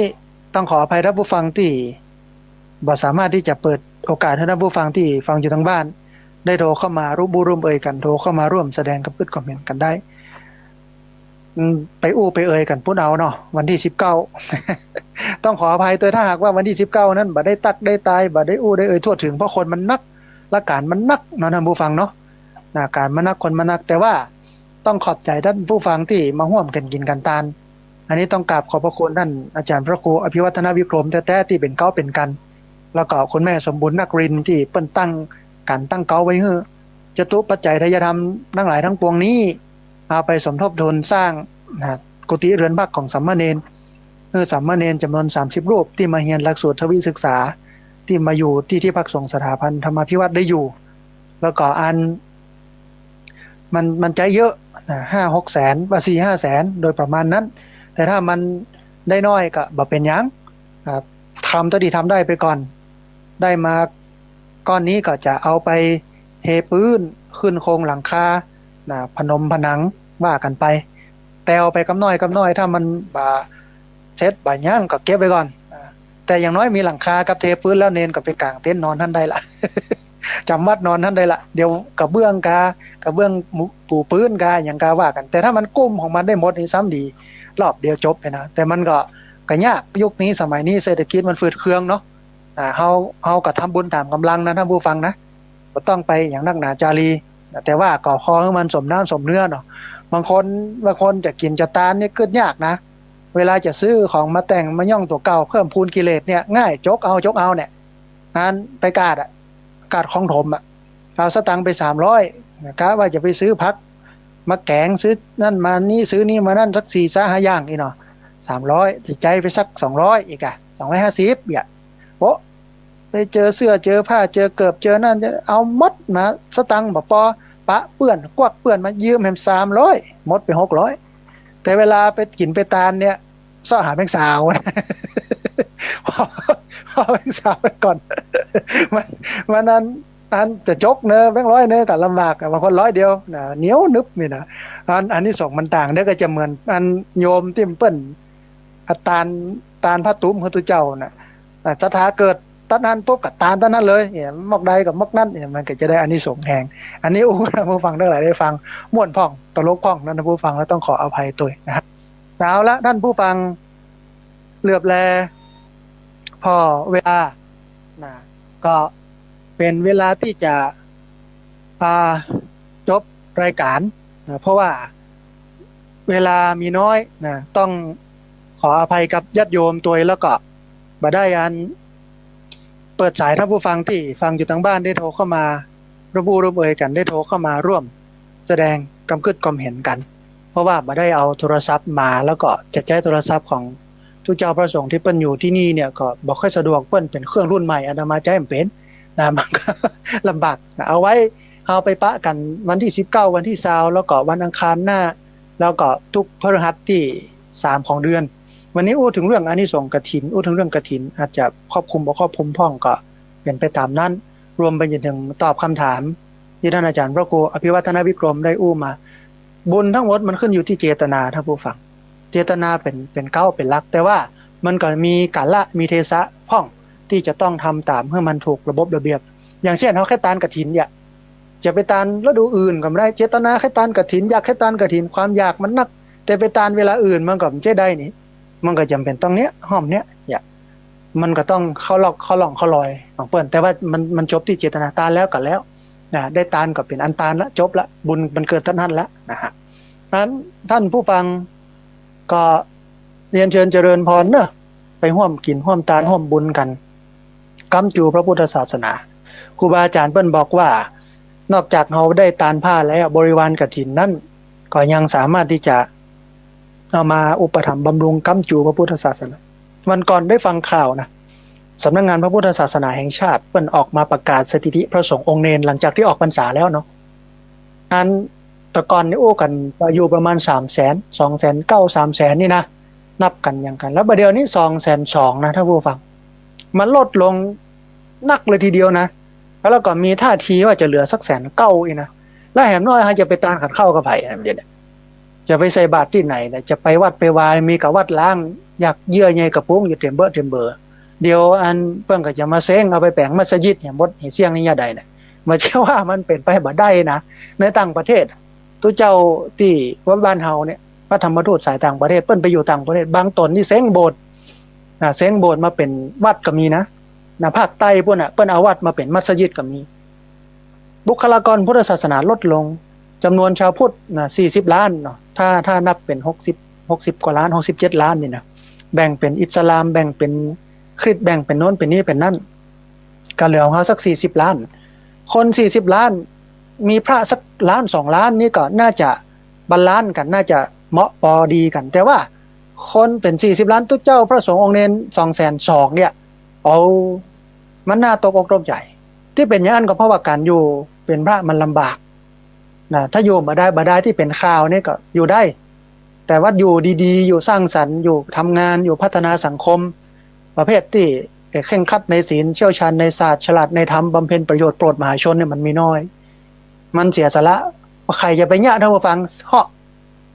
ต้องขออภัยท่านผู้ฟังที่บ่สามารถที่จะเปิดโอกาสให้ท่านผู้ฟังที่ฟังอยู่ทางบ้านได้โทรเข้ามาร่วมเอ่ยกันโทรเข้ามาร่วมแสดงกับคอมเมนต์กันได้ไปไปเอ่ยกันพูดเอาเนาะวันที่19 ต้องขออภัยตัวถ้าหากว่าวันที่19นั้นบ่ได้ตักได้ตายบ่ได้ได้เอ่ยทั่วถึงเพราะคนมันนักละการมันนักเนาะท่านผู้ฟังเนาะการมันนักคนมันนักแต่ว่า ต้องขอบใจท่านผู้ฟังที่มาร่วมกันกินกันตานอันนี้ต้องกราบขอบพระคุณท่านอาจารย์พระครูอภิวัฒนวิกรมแท้ๆที่เป็นเก้าเป็นกันแล้วก็คุณแม่สมบูรณ์นักรินทร์ที่เปิ้นตั้งเก้าไว้เฮ้อจตุปัจจัยทายธรรมทั้งหลายทั้งปวงนี้เอาไปสมทบทุนสร้างกุฏิเรือนพักของสามเณรสามเณรจำนวน30รูปที่มาเรียนหลักสูตรทวิศึกษาที่มาอยู่ที่พักสงฆ์สถาบันธรรมาภิวัตน์ได้อยู่แล้วก็อันมันใจเยอะ5-6 แสนว่า4-5 แสนโดยประมาณนั้นแต่ถ้ามันได้น้อยก็บ่เป็นหยังทำตัวที่ทำได้ไปก่อนได้มาก้อนนี้ก็จะเอาไปเทพื้นขึ้นโครงหลังคาพนมผนังว่ากันไปแต่เอาไปกำน้อยถ้ามันบ่เสร็จบ่ยังก็เก็บไว้ก่อนแต่อย่างน้อยมีหลังคากับเทพื้นแล้วเนนก็ไปกางเต็นท์นอนท่านได้ละ จำวัดนอนท่านได้ละเดี๋ยวกับเบื้องปูพื้นกาอย่างกาว่ากันแต่ถ้ามันกุ้มของมันได้หมดนี่ซ้ำดีรอบเดียวจบเลยนะแต่มันก็ยากยุคนี้สมัยนี้เศรษฐกิจมันฝืดเคืองเนาะเฮาก็ทำบุญตามกำลังนะท่านผู้ฟังนะบ่ต้องไปอย่างนักหนาจารีแต่ว่าก็พอให้มันสมน้ำสมเนื้อเนาะบางคนจะกินจะตานนี่เกิดยากนะเวลาจะซื้อของมาแต่งมาย่องตัวเก่าเพิ่มพูนกิเลสเนี่ยง่ายจกเอาเนี่ยงานไปกาดของถมเอาสตังค์ไป300กะว่าจะไปซื้อพักมาแกงซื้อนั่นมานี่ซื้อนี่มานั่นสัก4-5 อย่างนี่เนาะ300ติดใจไปสัก200อีก250เนี่ยโอ้ไปเจอเสื้อเจอผ้าเจอเกิบเจอนั่นจะเอาหมดมาสตังค์บ่พอปะเปื้อนกวักเปื้อนมายืมแฮม300หมดไป600แต่เวลาไปกินไปตานเนี่ยซ้อหาแมงสาวพอแบงค์สาวไปก่อนมันนั้นจะจกเนอะแบงค์100เนอะก็ลำบากบางคน100เดียวนะเหนียวนึบนี่นะอันนี้ส่งมันต่างเด้อก็จะเหมือนอันโยมที่เปิ้นตาลพระตุ้มพระตุเจ้าน่ะศรัทธาเกิดตอนนั้นปุ๊บก็ตาลตอนนั้นเลยเนี่ยมอกใดกับมอกนั้นเนี่ยมันก็จะได้อานิสงส์แห่งอันนี้ผู้ฟังทั้งหลายได้ฟังม่วนพ่องตลกพ่องนั่นผู้ฟังแล้วต้องขออภัยตัวนะครับเอาละท่านผู้ฟังเหลือบแลพอเวลาก็เป็นเวลาที่จะจบรายการเพราะว่าเวลามีน้อยต้องขออภัยกับญาติโยมตัวแล้วก็บ่ได้เปิดสายท่านผู้ฟังที่ฟังอยู่ทางบ้านได้โทรเข้ามาระบุระเบยกันได้โทรเข้ามาร่วมแสดงความเห็นกันเพราะว่าบ่ได้เอาโทรศัพท์มาแล้วก็จะใช้โทรศัพท์ของทุกเจ้าพระสงฆ์ที่เปิ้นอยู่ที่นี่เนี่ยก็บ่ค่อยสะดวกเปิ้นเป็นเครื่องรุ่นใหม่อาตมาใช้ไม่เป็นมันก็ลำบากเอาไว้เอาไปปะกันวันที่19วันที่20แล้วก็วันอังคารหน้าแล้วก็ทุกพฤหัสที่3ของเดือนวันนี้อู้ถึงเรื่องอานิสงส์กฐินอู้ถึงเรื่องกฐินอาจจะครอบคลุมบ่ครอบคลุมพ้องก็เป็นไปตามนั้นรวมไปจนถึงตอบคำถามที่ท่านอาจารย์พระครูอภิวัฒนวิกรมได้อู้มาบุญทั้งหมดมันขึ้นอยู่ที่เจตนาท่านผู้ฟังเจตนาเป็นเก้าเป็นหลักแต่ว่ามันก็มีกาละมีเทศะพ้องที่จะต้องทำตามให้มันถูกระบบระเบียบอย่างเช่นเฮาแค่ตานกฐินเนี่ยจะไปตานฤดูอื่นก็ไม่ได้เจตนาแค่ตานกฐินอยากแค่ตานกฐินความอยากมันนักแต่ไปตานเวลาอื่นมันก็ไม่ใช่ได้นี่มันก็จำเป็นต้องเนี้ยห้อมเนี้ยมันก็ต้องเข้าลอยของเปิ้นแต่ว่ามันจบที่เจตนาตานแล้วก็แล้วได้ตานก็เป็นอันตานละจบละบุญมันเกิดท่านละนะฮะนั้นท่านผู้ฟังก็เรียนเชิญเจริญพรเนอะไปร่วมกินร่วมตานร่วมบุญกันกำจูพระพุทธศาสนาครูบาอาจารย์เปิ้นบอกว่านอกจากเฮาได้ตานผ้าแล้วบริวารกฐินนั้นก็ยังสามารถที่จะเอามาอุปถัมภ์บำรุงกำจูพระพุทธศาสนาวันก่อนได้ฟังข่าวนะสำนักงานพระพุทธศาสนาแห่งชาติเปิ้นออกมาประกาศสถิติพระสงฆ์องค์เนรหลังจากที่ออกพรรษาแล้วเนาะอันแต่ก่อนนี่โอ้กันอยู่ประมาณ300,000 2,900,000 300,000นี่นะนับกันอย่างกันแล้วบัดเดี๋ยวนี้220,000นะท่านผู้ฟังมันลดลงนักเลยทีเดียวนะแล้วก็มีท่าทีว่าจะเหลือสัก190,000อีกนะแล้วแหมน้อยจะไปตานขัดเข้ากับไผเดี๋ยวจะไปใส่บาตรที่ไหนจะไปวัดไปวายมีกับวัดล้างอยากเยื่อใยกระปุ้งอยู่เต็มเบอร์เดี๋ยวอันเพิ่นก็จะมาเซ้งเอาไปแปลงมัสยิดเนี่ยหมดให้เสียงนี่ยาใดน่ะมาเชื่อว่ามันเป็นไปบ่ได้นะในต่างประเทศตัวเจ้าที่วัดบ้านเฮาเนี่ยพระธรรมทูตสายต่างประเทศเปิ้นไปอยู่ต่างประเทศบางตนนี่เซ้งโบสถ์เซ้งโบสถ์มาเป็นวัดก็มีนะภาคใต้พวกน่ะเปิ้นเอาวัดมาเป็นมัสยิดก็มีบุคลากรพุทธศาสนาลดลง จำนวนชาวพุทธนะ40 ล้านเนาะถ้านับเป็น60 กว่าล้าน67 ล้านนี่นะแบ่งเป็นอิสลามแบ่งเป็นคริสต์แบ่งเป็นโน้นเป็นนี้เป็นนั่นก็เหลือของเขาสัก40 ล้านคน40 ล้านมีพระสักล้าน2 ล้านนี่ก็น่าจะบาลานซ์กันน่าจะเหมาะพอดีกัน แต่ว่าคนเป็น40 ล้านตุ๊เจ้าพระสงฆ์องค์เนน200,002เนี่ยเอามันน่าตกอกตกใจที่เป็นอย่างนั้นก็เพราะว่าการอยู่เป็นพระมันลำบากนะถ้าอยู่มาได้ที่เป็นข่าวนี่ก็อยู่ได้แต่ว่าอยู่ดีๆอยู่สร้างสรรค์อยู่ทำงานอยู่พัฒนาสังคมประเภทที่เคร่งครัดในศีลเชี่ยวชาญในศาสตร์ฉลาดในธรรมบำเพ็ญประโยชน์โปรดมหาชนเนี่ยมันมีน้อยมันเสียสละว่าใครจะไปญาติท่านผู้ฟังเหาะ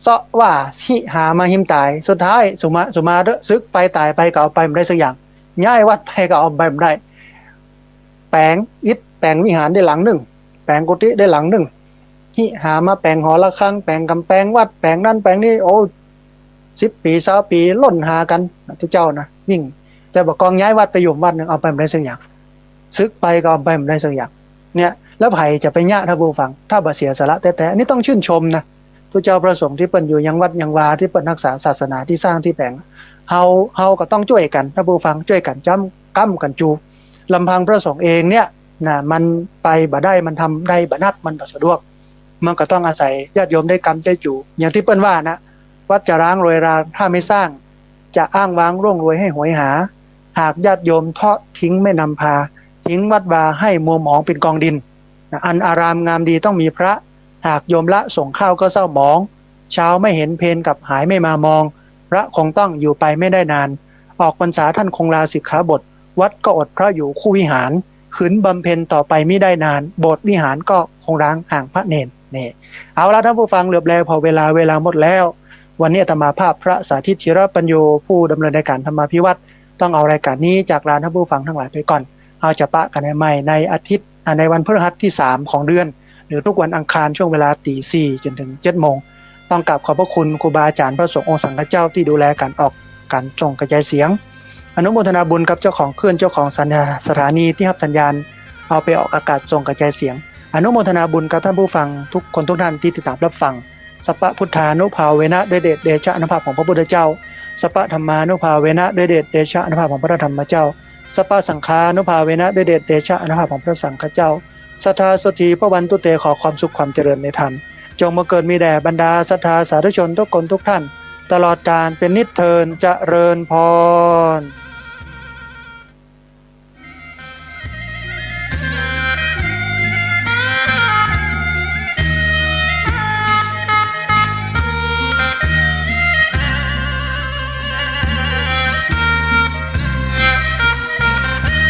เซาะว่าที่หามาหิมตายสุดท้ายสุมาซึกไปตายไปก็เอาไปไม่ได้สักอย่างย้ายวัดไปก็เอาไปไม่ได้แปลงอิฐแปลงวิหารได้หลังหนึ่งแปลงกุฏิได้หลังหนึ่งที่หามาแปลงหอระฆังแปลงกำแพงวัดแปลงนั่นแปลงนี่โอ้10 ปี20 ปีล่นหากันทุกเจ้านะวิ่งแต่บอกกองย้ายวัดไปอยู่วัดนึงเอาไปไม่ได้สักอย่างซึกไปก็เอาไปไม่ได้สักอย่างเนี่ยแล้วไผจะไปญาติท่านผู้ฟังถ้าบ่เสียสละแต่อันนี้ต้องชื่นชมนะพระเจ้าประสงค์ที่เปิ้นอยู่ยังวัดยังวาที่เปิ้นรักษาศาสนาที่สร้างที่แปลงเฮาก็ต้องช่วยกันท่านผู้ฟังช่วยกันจ้ำก้ำกันจูลำพังพระสงฆ์เองเนี่ยนะมันไปบ่ได้มันทำได้บ่นักมันบ่สะดวกมันก็ต้องอาศัยญาติโยมได้กำใจจูอย่างที่เปิ้นว่านะวัดจะร้างโรยราถ้าไม่สร้างจะอ้างว้างร่วงรวยให้หวยหาหากญาติโยมทอดทิ้งไม่นำพาทิ้งวัดวาให้มัวหมองเป็นกองดินอันอารามงามดีต้องมีพระหากโยมละส่งข้าวก็เศร้าหมองเช้าไม่เห็นเพนกับหายไม่มามองพระคงต้องอยู่ไปไม่ได้นานออกพรรษาท่านคงลาสิกขาบทวัดก็อดพระอยู่คู่วิหารขืนบำเพ็ญต่อไปไม่ได้นานโบสถ์วิหารก็คงร้างห่างพระเนรนี่เอาละท่านผู้ฟังเหลือบแลพอเวลาหมดแล้ววันนี้อาตมาภาพพระสาธิตธิรปัญโยผู้ดำเนินรายการธรรมาภิวัตรต้องเอารายการนี้จากลาท่านผู้ฟังทั้งหลายไปก่อนเอาจะปะกันใหม่ในอาทิตย์ในวันพฤหัสที่3ของเดือนหรือทุกวันอังคารช่วงเวลา 4:00 จนถึง 7:00 นต้องกราบขอบพระคุณครูบาอาจารย์พระสงฆ์องค์สังฆเจ้าที่ดูแลการออกการส่งกระจายเสียงอนุโมทนาบุญกับเจ้าของคลื่นเจ้าของสถานีที่รับสัญญาณเอาไปออกอากาศส่งกระจายเสียงอนุโมทนาบุญกับท่านผู้ฟังทุกคนทุกท่านที่ติดตามรับฟังสัพพพุทธานุภาเวนะด้วยเดชเดชะอนุภาพของพระพุทธเจ้าสัพพธรรมานุภาเวนะด้วยเดชเดชะอนุภาพของพระธรรมเจ้าสัพพสังฆานุภาเวนะด้วยเดชเดชะอนุภาพของพระสังฆเจ้าสัทธาสถีพระวันตุเตขอความสุขความเจริญในธรรมจงมาเกิดมีแด่บรรดาศรัทธาสาธุชนทุกคนทุกท่านตลอดกาลเป็นนิจเทินเจริญพร